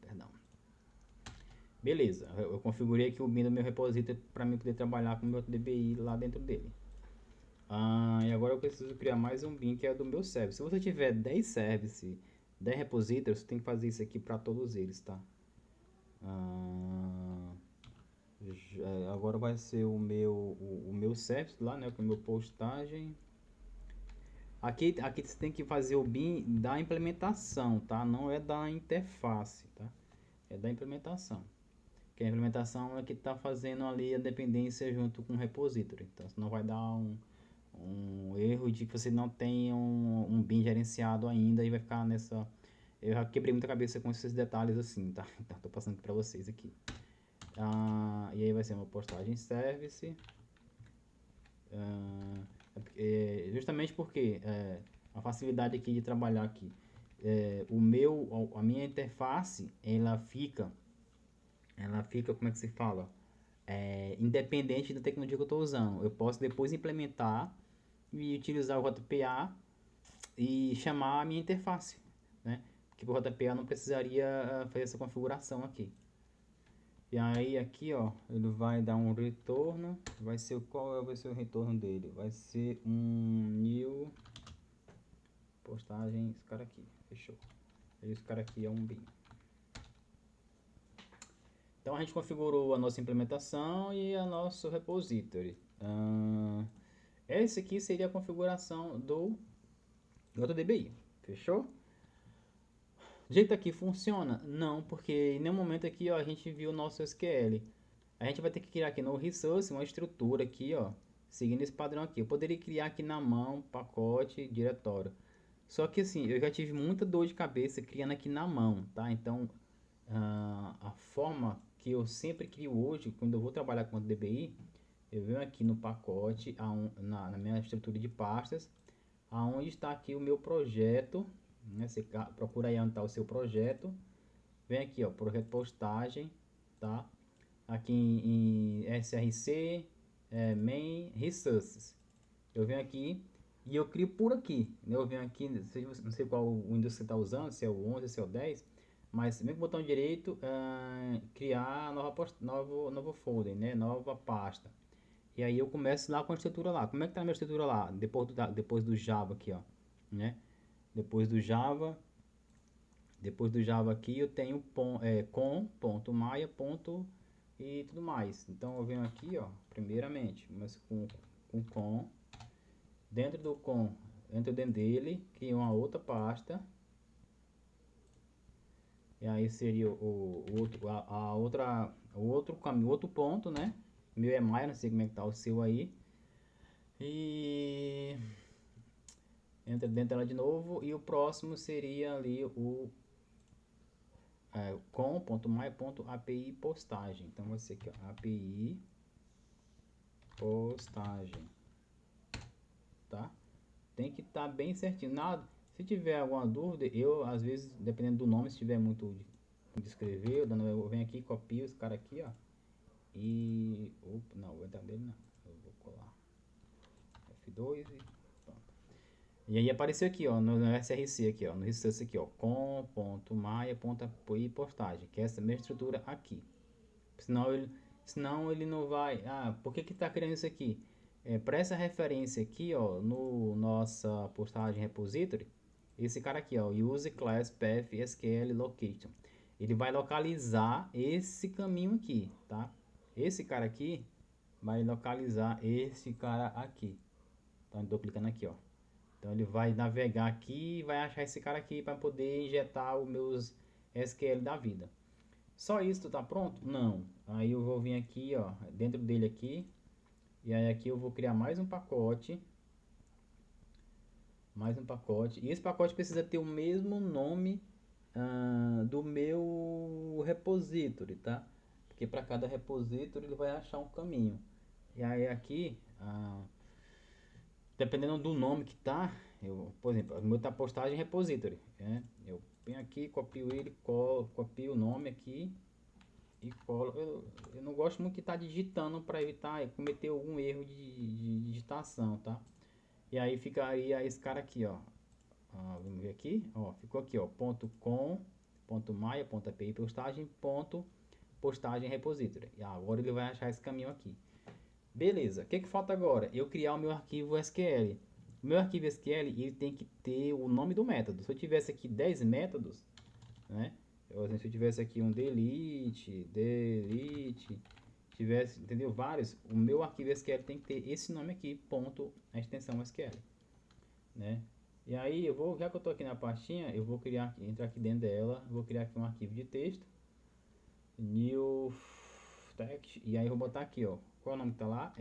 Perdão. Beleza, eu configurei aqui o bin do meu repository para mim poder trabalhar com o meu DBI lá dentro dele. E agora eu preciso criar mais um bin que é do meu service. Se você tiver 10 services, 10 repositórios, você tem que fazer isso aqui para todos eles, tá? Agora vai ser o meu service lá, né? Com o meu postagem. Aqui você tem que fazer o bin da implementação, tá? Não é da interface, tá? É da implementação. Que a implementação é que está fazendo ali a dependência junto com o repository. Então, senão vai dar um erro de que você não tem um bin gerenciado ainda e vai ficar nessa... Eu já quebrei muita cabeça com esses detalhes assim, tá? Então, tô passando para vocês aqui. E aí vai ser uma postagem service. Justamente porque a facilidade aqui de trabalhar aqui. A minha interface, ela fica, como é que se fala? Independente da tecnologia que eu estou usando. Eu posso depois implementar e utilizar o JPA e chamar a minha interface, né? Porque o JPA não precisaria fazer essa configuração aqui. E aí aqui, ó, ele vai dar um retorno. Qual vai ser o retorno dele? Vai ser um new postagem, esse cara aqui, fechou. Esse cara aqui é um bin. Então a gente configurou a nossa implementação e a nosso repository. Esse aqui seria a configuração do JDBI, fechou? Do jeito aqui funciona? Não, porque em nenhum momento aqui, ó, a gente viu o nosso SQL. A gente vai ter que criar aqui no resource uma estrutura aqui, ó, seguindo esse padrão aqui. Eu poderia criar aqui na mão, pacote, diretório. Só que assim, eu já tive muita dor de cabeça criando aqui na mão, tá? Então, a forma que eu sempre crio hoje, quando eu vou trabalhar com o DBI, eu venho aqui no pacote, na minha estrutura de pastas, aonde está aqui o meu projeto, né? Você procura aí onde está o seu projeto, vem aqui, ó, projeto postagem, tá? Aqui em SRC, main resources. Eu venho aqui e eu crio por aqui, né? Eu venho aqui, não sei qual o Windows você está usando, se é o 11, se é o 10, mas vem com o botão direito, criar novo folder, né? Nova pasta. E aí eu começo lá com a estrutura lá. Como é que tá a minha estrutura lá? Depois do Java aqui, ó, né? Depois do Java aqui eu tenho com.maia. E tudo mais. Então eu venho aqui, ó, primeiramente, começo com com. Dentro do com, entro dentro dele, crio uma outra pasta. E aí seria o outro caminho, outro ponto, né? O meu é maia, não sei como é que tá o seu aí. E entra dentro dela de novo. E o próximo seria ali o com.maia.api postagem. Então vai ser aqui, ó, API postagem, tá? Tem que estar bem certinho. Se tiver alguma dúvida, eu às vezes, dependendo do nome, se tiver muito de escrever, eu venho aqui, copio esse cara aqui, ó. Não, vou entrar dele não. Eu vou colar F2 e pronto. E aí apareceu aqui, ó, no SRC aqui, ó, no resource aqui, ó, com.maia.api postagem, que é essa mesma estrutura aqui. Senão ele não vai. Por que tá criando isso aqui? Para essa referência aqui, ó, no nossa postagem repository, esse cara aqui, ó, use class path SQL location. Ele vai localizar esse caminho aqui, tá? Esse cara aqui vai localizar esse cara aqui. Então eu tô clicando aqui, ó. Então ele vai navegar aqui e vai achar esse cara aqui para poder injetar os meus SQL da vida. Só isso tá pronto? Não. Aí eu vou vir aqui, ó, dentro dele aqui. E aí aqui eu vou criar mais um pacote. E esse pacote precisa ter o mesmo nome do meu repository, tá? Porque para cada repository ele vai achar um caminho. E aí aqui, dependendo do nome que tá, por exemplo, o meu tá postagem repository, né? Eu venho aqui, copio ele, copio o nome aqui e colo. Eu não gosto muito de estar digitando para evitar cometer algum erro de digitação, tá? E aí ficaria esse cara aqui, ó. Vamos ver aqui, ó, ficou aqui, ó, .com.maia.api postagem repository. E agora ele vai achar esse caminho aqui. Beleza, o que falta agora? Eu criar o meu arquivo SQL. O meu arquivo SQL ele tem que ter o nome do método. Se eu tivesse aqui 10 métodos, né? Se eu tivesse aqui um delete, tivesse, entendeu? Vários, o meu arquivo SQL tem que ter esse nome aqui, ponto, a extensão SQL, né? E aí já que eu tô aqui na pastinha, eu vou entrar aqui dentro dela, vou criar aqui um arquivo de texto, new text, e aí eu vou botar aqui, ó, qual é o nome que tá lá?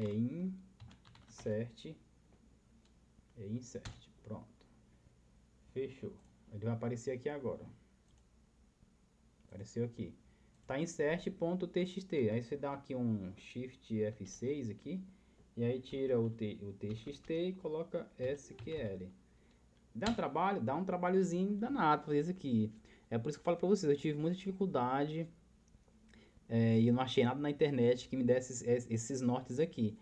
Insert, pronto, fechou. Ele vai aparecer aqui agora, apareceu aqui, tá insert.txt, aí você dá aqui um shift F6 aqui, E aí tira o TXT e coloca SQL. Dá um trabalhozinho danado fazer isso aqui. É por isso que eu falo pra vocês, eu tive muita dificuldade e eu não achei nada na internet que me desse esses nortes aqui.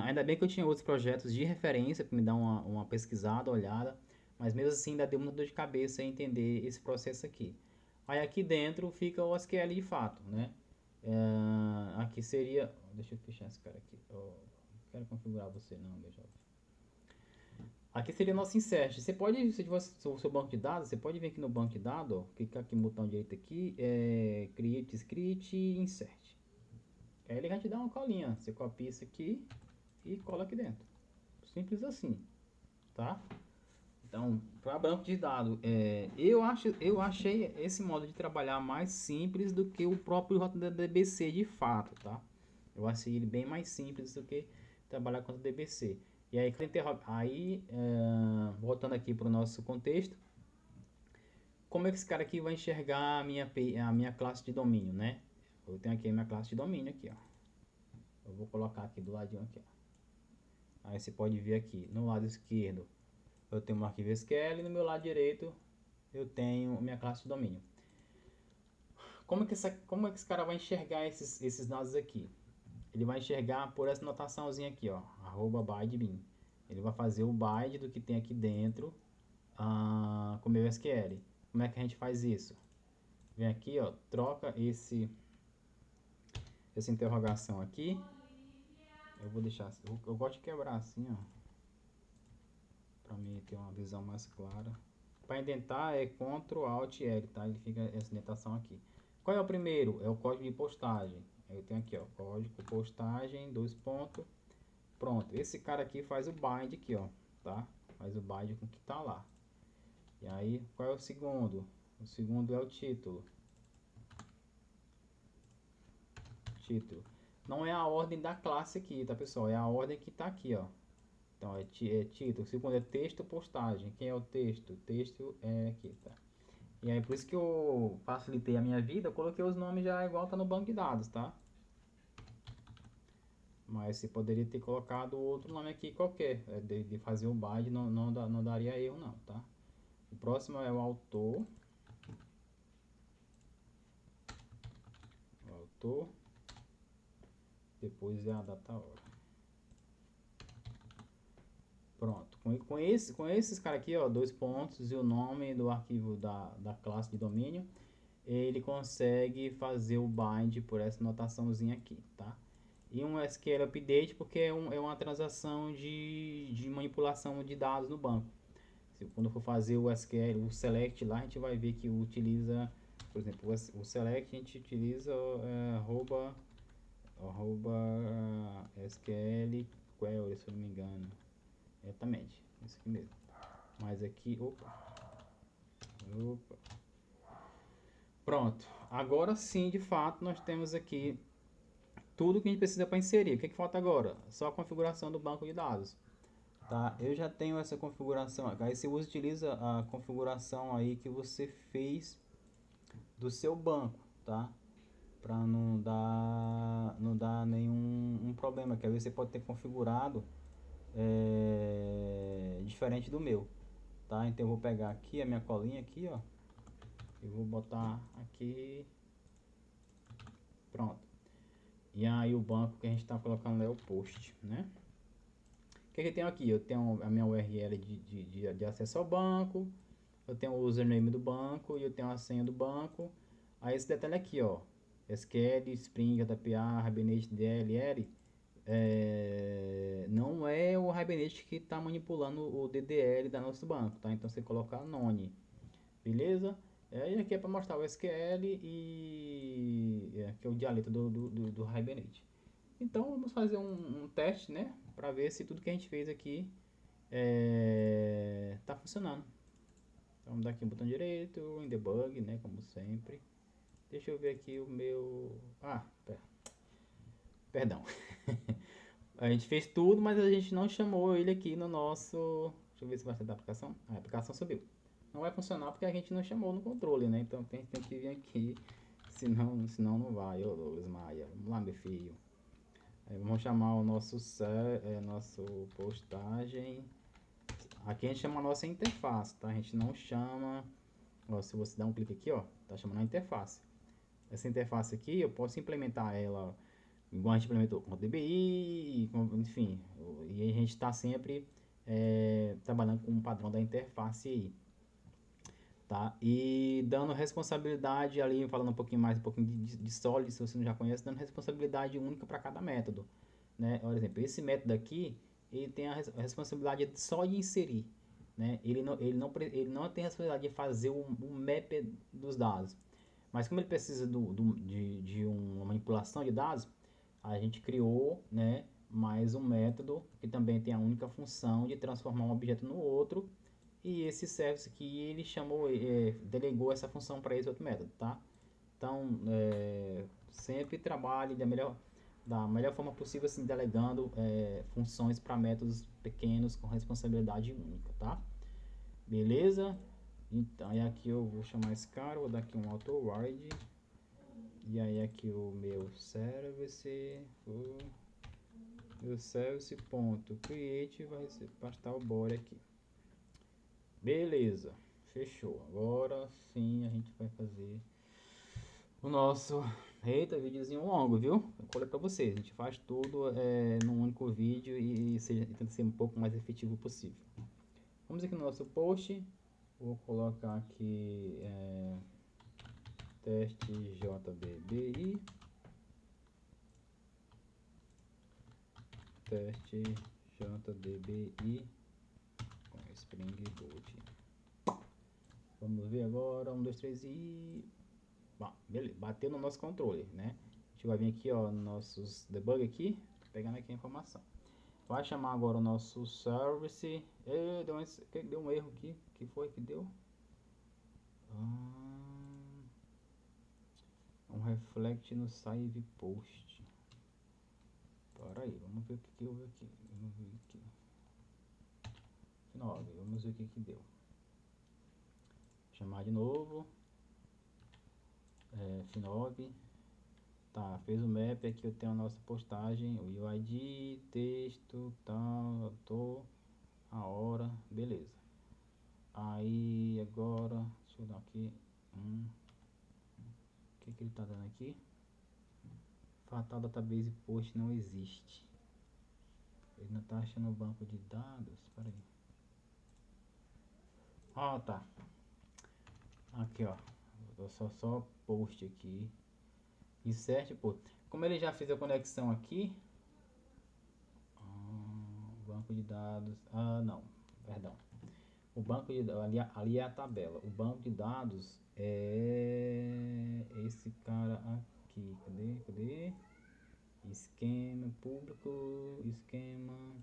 Ainda bem que eu tinha outros projetos de referência para me dar uma pesquisada, olhada, mas mesmo assim ainda deu muita dor de cabeça em entender esse processo aqui. Aí aqui dentro fica o SQL de fato, né? Aqui seria... Deixa eu fechar esse cara aqui. Não quero configurar você não, meu jovem. Aqui seria nosso insert. Você pode, se tiver o seu banco de dados, você pode vir aqui no banco de dados, ó, clicar aqui no botão direito aqui, Create Script e Insert. Aí ele vai te dar uma colinha. Você copia isso aqui e cola aqui dentro. Simples assim, tá? Então, para banco de dados, eu achei esse modo de trabalhar mais simples do que o próprio DBC de fato, tá? Eu achei ele bem mais simples do que trabalhar com o DBC. E aí, voltando aqui para o nosso contexto, como é que esse cara aqui vai enxergar a minha classe de domínio, né? Eu tenho aqui a minha classe de domínio aqui, ó. Eu vou colocar aqui do ladinho aqui, ó. Aí você pode ver aqui, no lado esquerdo, eu tenho um arquivo SQL e no meu lado direito eu tenho minha classe de domínio. Como é que esse cara vai enxergar esses dados aqui? Ele vai enxergar por essa notaçãozinha aqui, ó, @bydbin. Ele vai fazer o byte do que tem aqui dentro com o meu SQL. Como é que a gente faz isso? Vem aqui, ó, troca essa interrogação aqui. Eu vou deixar, eu gosto de quebrar assim, ó, para mim ter uma visão mais clara. Para indentar é Ctrl Alt L, tá? Ele fica essa indentação aqui. Qual é o primeiro? É o código de postagem. Eu tenho aqui, ó, código postagem, 2 pontos. Pronto, esse cara aqui faz o bind aqui, ó, tá? Faz o bind com o que tá lá. E aí, qual é o segundo? O segundo é o título. Título. Não é a ordem da classe aqui, tá, pessoal? É a ordem que tá aqui, ó. Então, é título. O segundo é texto, postagem. Quem é o texto? O texto é aqui, tá? E aí, por isso que eu facilitei a minha vida, eu coloquei os nomes já igual tá no banco de dados, tá? Mas você poderia ter colocado outro nome aqui qualquer, de fazer o bind, não daria erro não, tá? O próximo é o autor. O autor. Depois é a data hora. Pronto. Com esses caras aqui, ó, 2 pontos e o nome do arquivo da classe de domínio, ele consegue fazer o bind por essa notaçãozinha aqui, tá? E um SQL Update porque é uma transação de manipulação de dados no banco. Quando for fazer o SQL, o select lá, a gente vai ver que utiliza, por exemplo, o select a gente utiliza arroba SQL query, se eu não me engano. Exatamente, isso aqui mesmo. Mas aqui, opa. Pronto, agora sim, de fato, nós temos aqui tudo que a gente precisa para inserir. O que falta agora? Só a configuração do banco de dados. Tá, eu já tenho essa configuração. Aí você utiliza a configuração aí que você fez do seu banco, tá? Para não dar nenhum problema. Que às vezes você pode ter configurado diferente do meu, tá? Então eu vou pegar aqui a minha colinha aqui, ó. Eu vou botar aqui. Pronto. E aí o banco que a gente está colocando é o post, né? O que eu tenho aqui? Eu tenho a minha URL de acesso ao banco, eu tenho o username do banco e eu tenho a senha do banco. Aí esse detalhe aqui, ó, SQL, Spring, JPA, Hibernate, DLL, não é o Hibernate que está manipulando o DDL da nosso banco, tá? Então você coloca none, beleza? E aqui é para mostrar o SQL que é o dialeto do Hibernate. Então vamos fazer um teste, né? Para ver se tudo que a gente fez aqui tá funcionando. Então vamos dar aqui o botão direito, em debug, né? Como sempre. Deixa eu ver aqui o meu... perdão. A gente fez tudo, mas a gente não chamou ele aqui no nosso... Deixa eu ver se vai ser da aplicação. A aplicação subiu. Não vai funcionar porque a gente não chamou no controle, né? Então a gente tem que vir aqui. Senão não vai. Ô, Luiz Maia. Vamos lá, meu filho. Vamos chamar o nosso postagem. Aqui a gente chama a nossa interface, tá? A gente não chama. Ó, se você dar um clique aqui, ó, tá chamando a interface. Essa interface aqui eu posso implementar ela igual a gente implementou com o DBI, enfim, e a gente está sempre trabalhando com o padrão da interface aí, tá? E dando responsabilidade ali, falando um pouquinho de Solid, se você não já conhece, dando responsabilidade única para cada método, né? Por exemplo, esse método aqui, ele tem a responsabilidade só de inserir, né? Ele não tem a responsabilidade de fazer o map dos dados, mas como ele precisa de uma manipulação de dados, a gente criou, né, mais um método que também tem a única função de transformar um objeto no outro. E esse service aqui ele delegou essa função para esse outro método, tá? Então, sempre trabalhe da melhor forma possível, assim, delegando funções para métodos pequenos com responsabilidade única, tá? Beleza? Então, e aqui eu vou chamar esse cara, vou dar aqui um auto ride. E aí aqui o meu service ponto create vai ser pastar o body aqui. Beleza, fechou. Agora sim a gente vai fazer o nosso. Eita, videozinho longo, viu? Eu colei pra vocês. A gente faz tudo num único vídeo e tenta ser um pouco mais efetivo possível. Vamos aqui no nosso post. Vou colocar aqui teste JDBI. Teste JDBI com Spring Boot. Vamos ver agora. 1, 2, 3 e. Bom, beleza. Bateu no nosso controle, né? A gente vai vir aqui, ó, nossos debug aqui, pegando aqui a informação. Vai chamar agora o nosso service. Deu um erro aqui. O que foi que deu? Um reflect no save post. Para aí, vamos ver o que houve aqui. Vamos ver aqui. 9, vamos ver o que deu. Chamar de novo. F9. Tá, fez o map, aqui eu tenho a nossa postagem, o UID, texto, tal, autor, a hora, beleza. Aí agora, deixa eu dar aqui, o que ele tá dando aqui? Fatal database post não existe. Ele não tá achando o banco de dados, peraí. Ó, tá. Aqui, ó, só post aqui. Insert post. Como ele já fez a conexão aqui, banco de dados, não, perdão. O banco de dados, ali é a tabela. O banco de dados é esse cara aqui. Cadê? Esquema público, esquema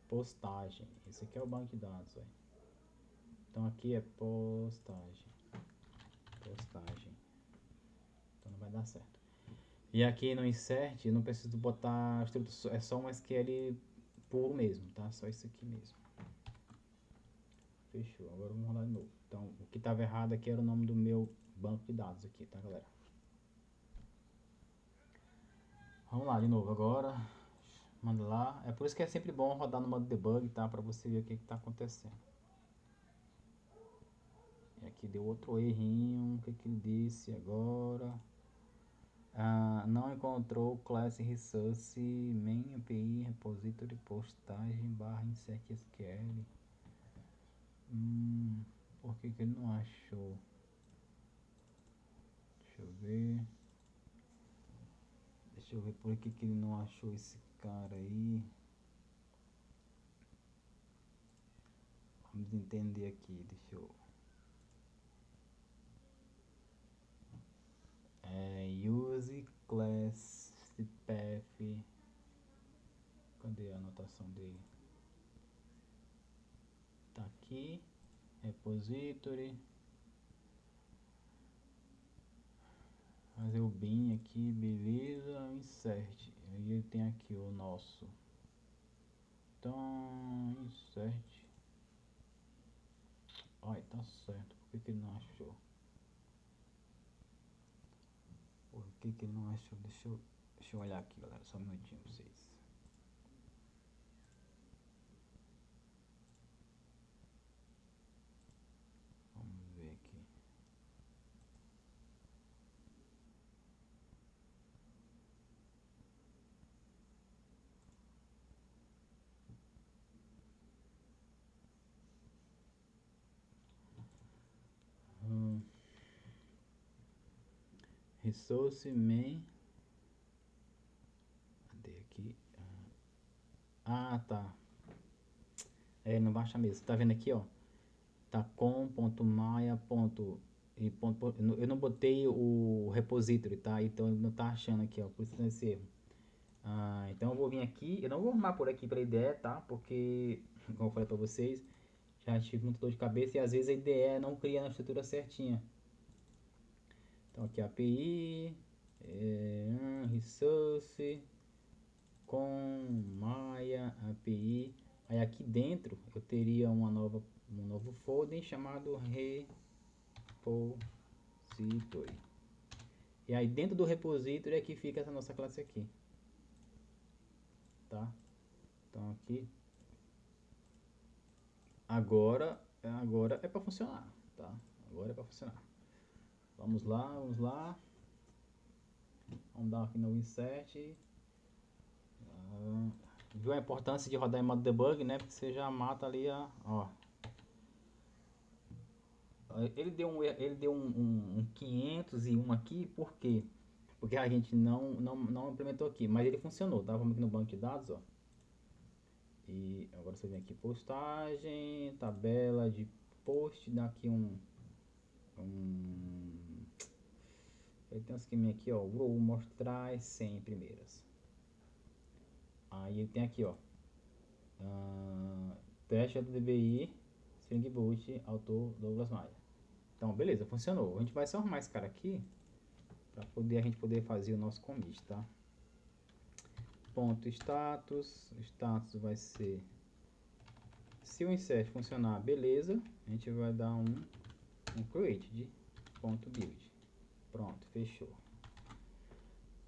postagem. Esse aqui é o banco de dados, véio. Então aqui é postagem. Então não vai dar certo. E aqui no insert, eu não preciso botar estrutura, é só um SQL puro mesmo, tá? Só isso aqui mesmo. Fechou, agora vamos rodar de novo. Então, o que estava errado aqui era o nome do meu banco de dados aqui, tá, galera? Vamos lá de novo agora. Manda lá. É por isso que é sempre bom rodar no modo debug, tá? Pra você ver o que está acontecendo. E aqui deu outro errinho. O que ele disse agora? Não encontrou class resource main API repository postagem barra insert SQL. Por que ele não achou? Deixa eu ver por que ele não achou esse cara aí. Vamos entender aqui, deixa eu... use class path. Cadê a anotação dele? Tá aqui, repository. Fazer o bin aqui, beleza, insert. Aí ele tem aqui o nosso. Então, insert. Ai, tá certo. Por que ele não achou? Por que ele não achou? Deixa eu Deixa eu olhar aqui, galera, só um minutinho pra vocês. Vamos ver aqui. Resource main. Cadê aqui? Ah, tá. Não baixa mesmo. Tá vendo aqui, ó? Tá com.maia. Eu não botei o repository, tá? Então ele não tá achando aqui, ó. Por isso tem esse erro. Então eu vou vir aqui. Eu não vou arrumar por aqui pra IDE, tá? Porque, como eu falei pra vocês, já tive muita dor de cabeça e às vezes a IDE não cria na estrutura certinha. Então aqui API, resource, com Maia, API. Aí aqui dentro eu teria um novo folder chamado repository. E aí dentro do repository é que fica essa nossa classe aqui. Tá? Então aqui agora é para funcionar, tá? Agora é para funcionar. Vamos lá, vamos lá. Vamos dar aqui no insert. Viu a importância de rodar em modo debug, né? Porque você já mata ali a, ó. Ele deu um 501 aqui, por quê? Porque a gente não implementou aqui, mas ele funcionou, tá? Vamos aqui no banco de dados, ó. E agora você vem aqui, postagem, tabela de post, dá aqui ele tem um esquema aqui, ó, vou mostrar as 100 primeiras. Aí ele tem aqui, ó, teste do DBI, Spring Boot, autor Douglas Maia. Então, beleza, funcionou. A gente vai só arrumar esse cara aqui para a gente poder fazer o nosso commit, tá? Ponto status vai ser, se o insert funcionar, beleza, a gente vai dar um create de ponto build. Pronto, fechou.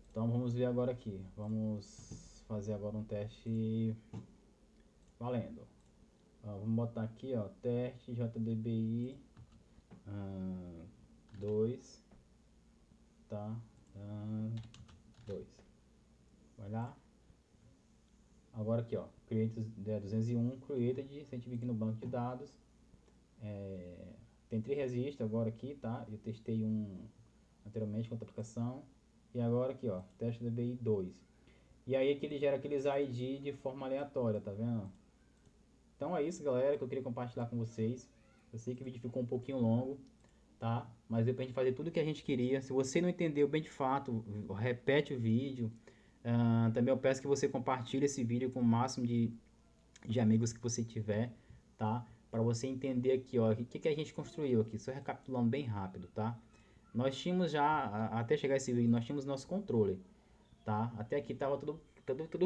Então vamos ver agora aqui. Vamos fazer agora um teste valendo. Vamos botar aqui, ó, teste JDBI 2, tá? 2. Vai lá. Agora aqui, ó, create 201 created, se a gente vir aqui no banco de dados, tem 3 registros agora aqui, tá? Eu testei um anteriormente com outra aplicação. E agora aqui, ó, teste DBI 2. E aí que ele gera aqueles ID de forma aleatória, tá vendo? Então é isso, galera, que eu queria compartilhar com vocês. Eu sei que o vídeo ficou um pouquinho longo, tá? Mas deu pra gente fazer tudo que a gente queria. Se você não entendeu bem de fato, repete o vídeo. Também eu peço que você compartilhe esse vídeo com o máximo de amigos que você tiver, tá? Para você entender aqui, ó, o que a gente construiu aqui. Só recapitulando bem rápido, tá? Nós tínhamos já, até chegar esse vídeo, nós tínhamos nosso controle, tá? Até aqui estava tudo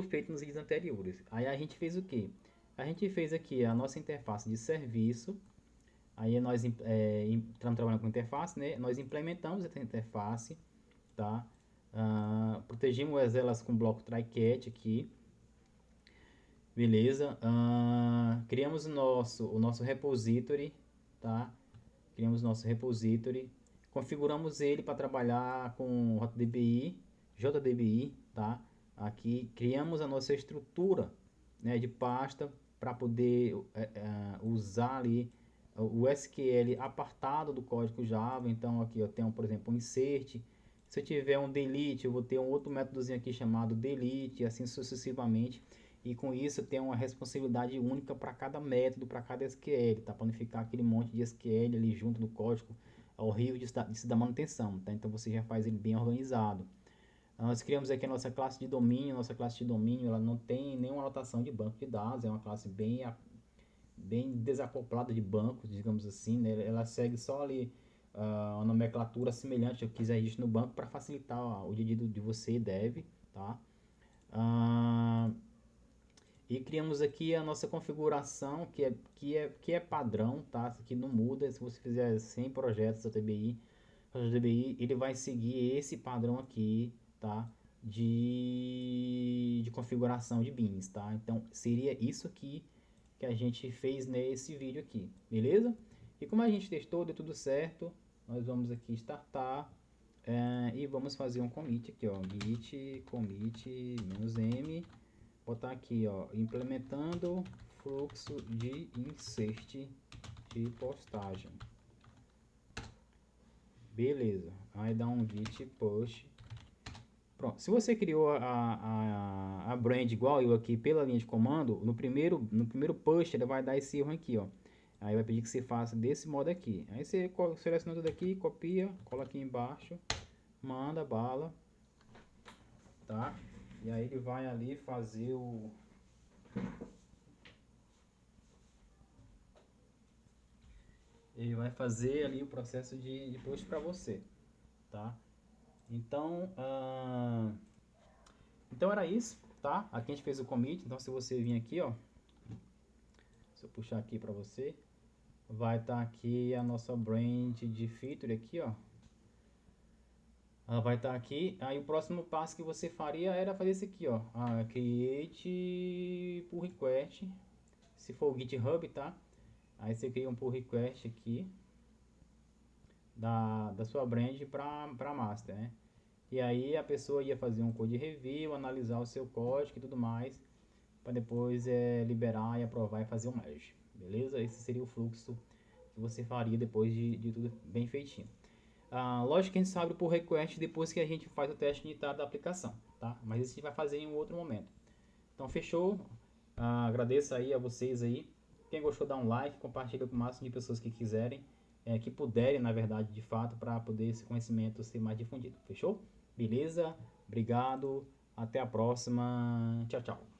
feito nos vídeos anteriores. Aí a gente fez o que? A gente fez aqui a nossa interface de serviço. Aí nós estamos trabalhando com interface, né? Nós implementamos essa interface, tá? Protegimos elas com o bloco try-catch aqui. Beleza? Criamos o nosso repository, tá? Criamos nosso repository. Configuramos ele para trabalhar com JDBI, tá? Aqui criamos a nossa estrutura, né, de pasta para poder usar ali o SQL apartado do código Java. Então aqui eu tenho, por exemplo, um insert. Se eu tiver um delete, eu vou ter um outro métodozinho aqui chamado delete, e assim sucessivamente. E com isso eu tenho uma responsabilidade única para cada método, para cada SQL, tá? Para não ficar aquele monte de SQL ali junto no código. É horrível de se dar manutenção, tá? Então você já faz ele bem organizado. Nós criamos aqui a nossa classe de domínio. Nossa classe de domínio, ela não tem nenhuma anotação de banco de dados. É uma classe bem desacoplada de bancos, digamos assim, né? Ela segue só ali uma nomenclatura semelhante ao que existe no banco para facilitar o dia a dia de você, deve, tá? E criamos aqui a nossa configuração, que é padrão, tá? Isso aqui não muda. Se você fizer 100 projetos da JDBI, ele vai seguir esse padrão aqui, tá? de configuração de bins, tá? Então, seria isso aqui que a gente fez nesse vídeo aqui, beleza? E como a gente testou, deu tudo certo, nós vamos aqui startar e vamos fazer um commit aqui, ó, git commit -m, botar aqui, ó, implementando fluxo de insert de postagem. Beleza, aí dá um git push. Pronto, se você criou a brand igual eu aqui pela linha de comando, no primeiro push ele vai dar esse erro aqui, ó. Aí vai pedir que você faça desse modo aqui. Aí você seleciona tudo aqui, copia, cola aqui embaixo, manda bala, tá? E aí ele vai ali fazer o... Ele vai fazer ali o processo de push para você, tá? Então, então era isso, tá? Aqui a gente fez o commit, então se você vir aqui, ó, se eu puxar aqui para você, vai estar aqui a nossa brand de feature aqui, ó. Ela vai estar aqui. Aí o próximo passo que você faria era fazer isso aqui, ó, create pull request. Se for o GitHub, tá? Aí você cria um pull request aqui da sua brand para master, né? E aí a pessoa ia fazer um code review, analisar o seu código e tudo mais, para depois liberar e aprovar e fazer um merge, beleza? Esse seria o fluxo que você faria depois de tudo bem feitinho. Lógico que a gente abre por request depois que a gente faz o teste unitário da aplicação, tá? Mas isso a gente vai fazer em um outro momento. Então fechou, agradeço aí a vocês aí. Quem gostou dá um like, compartilha com o máximo de pessoas que quiserem, que puderem na verdade de fato, para poder esse conhecimento ser mais difundido, fechou? Beleza? Obrigado, até a próxima, tchau, tchau.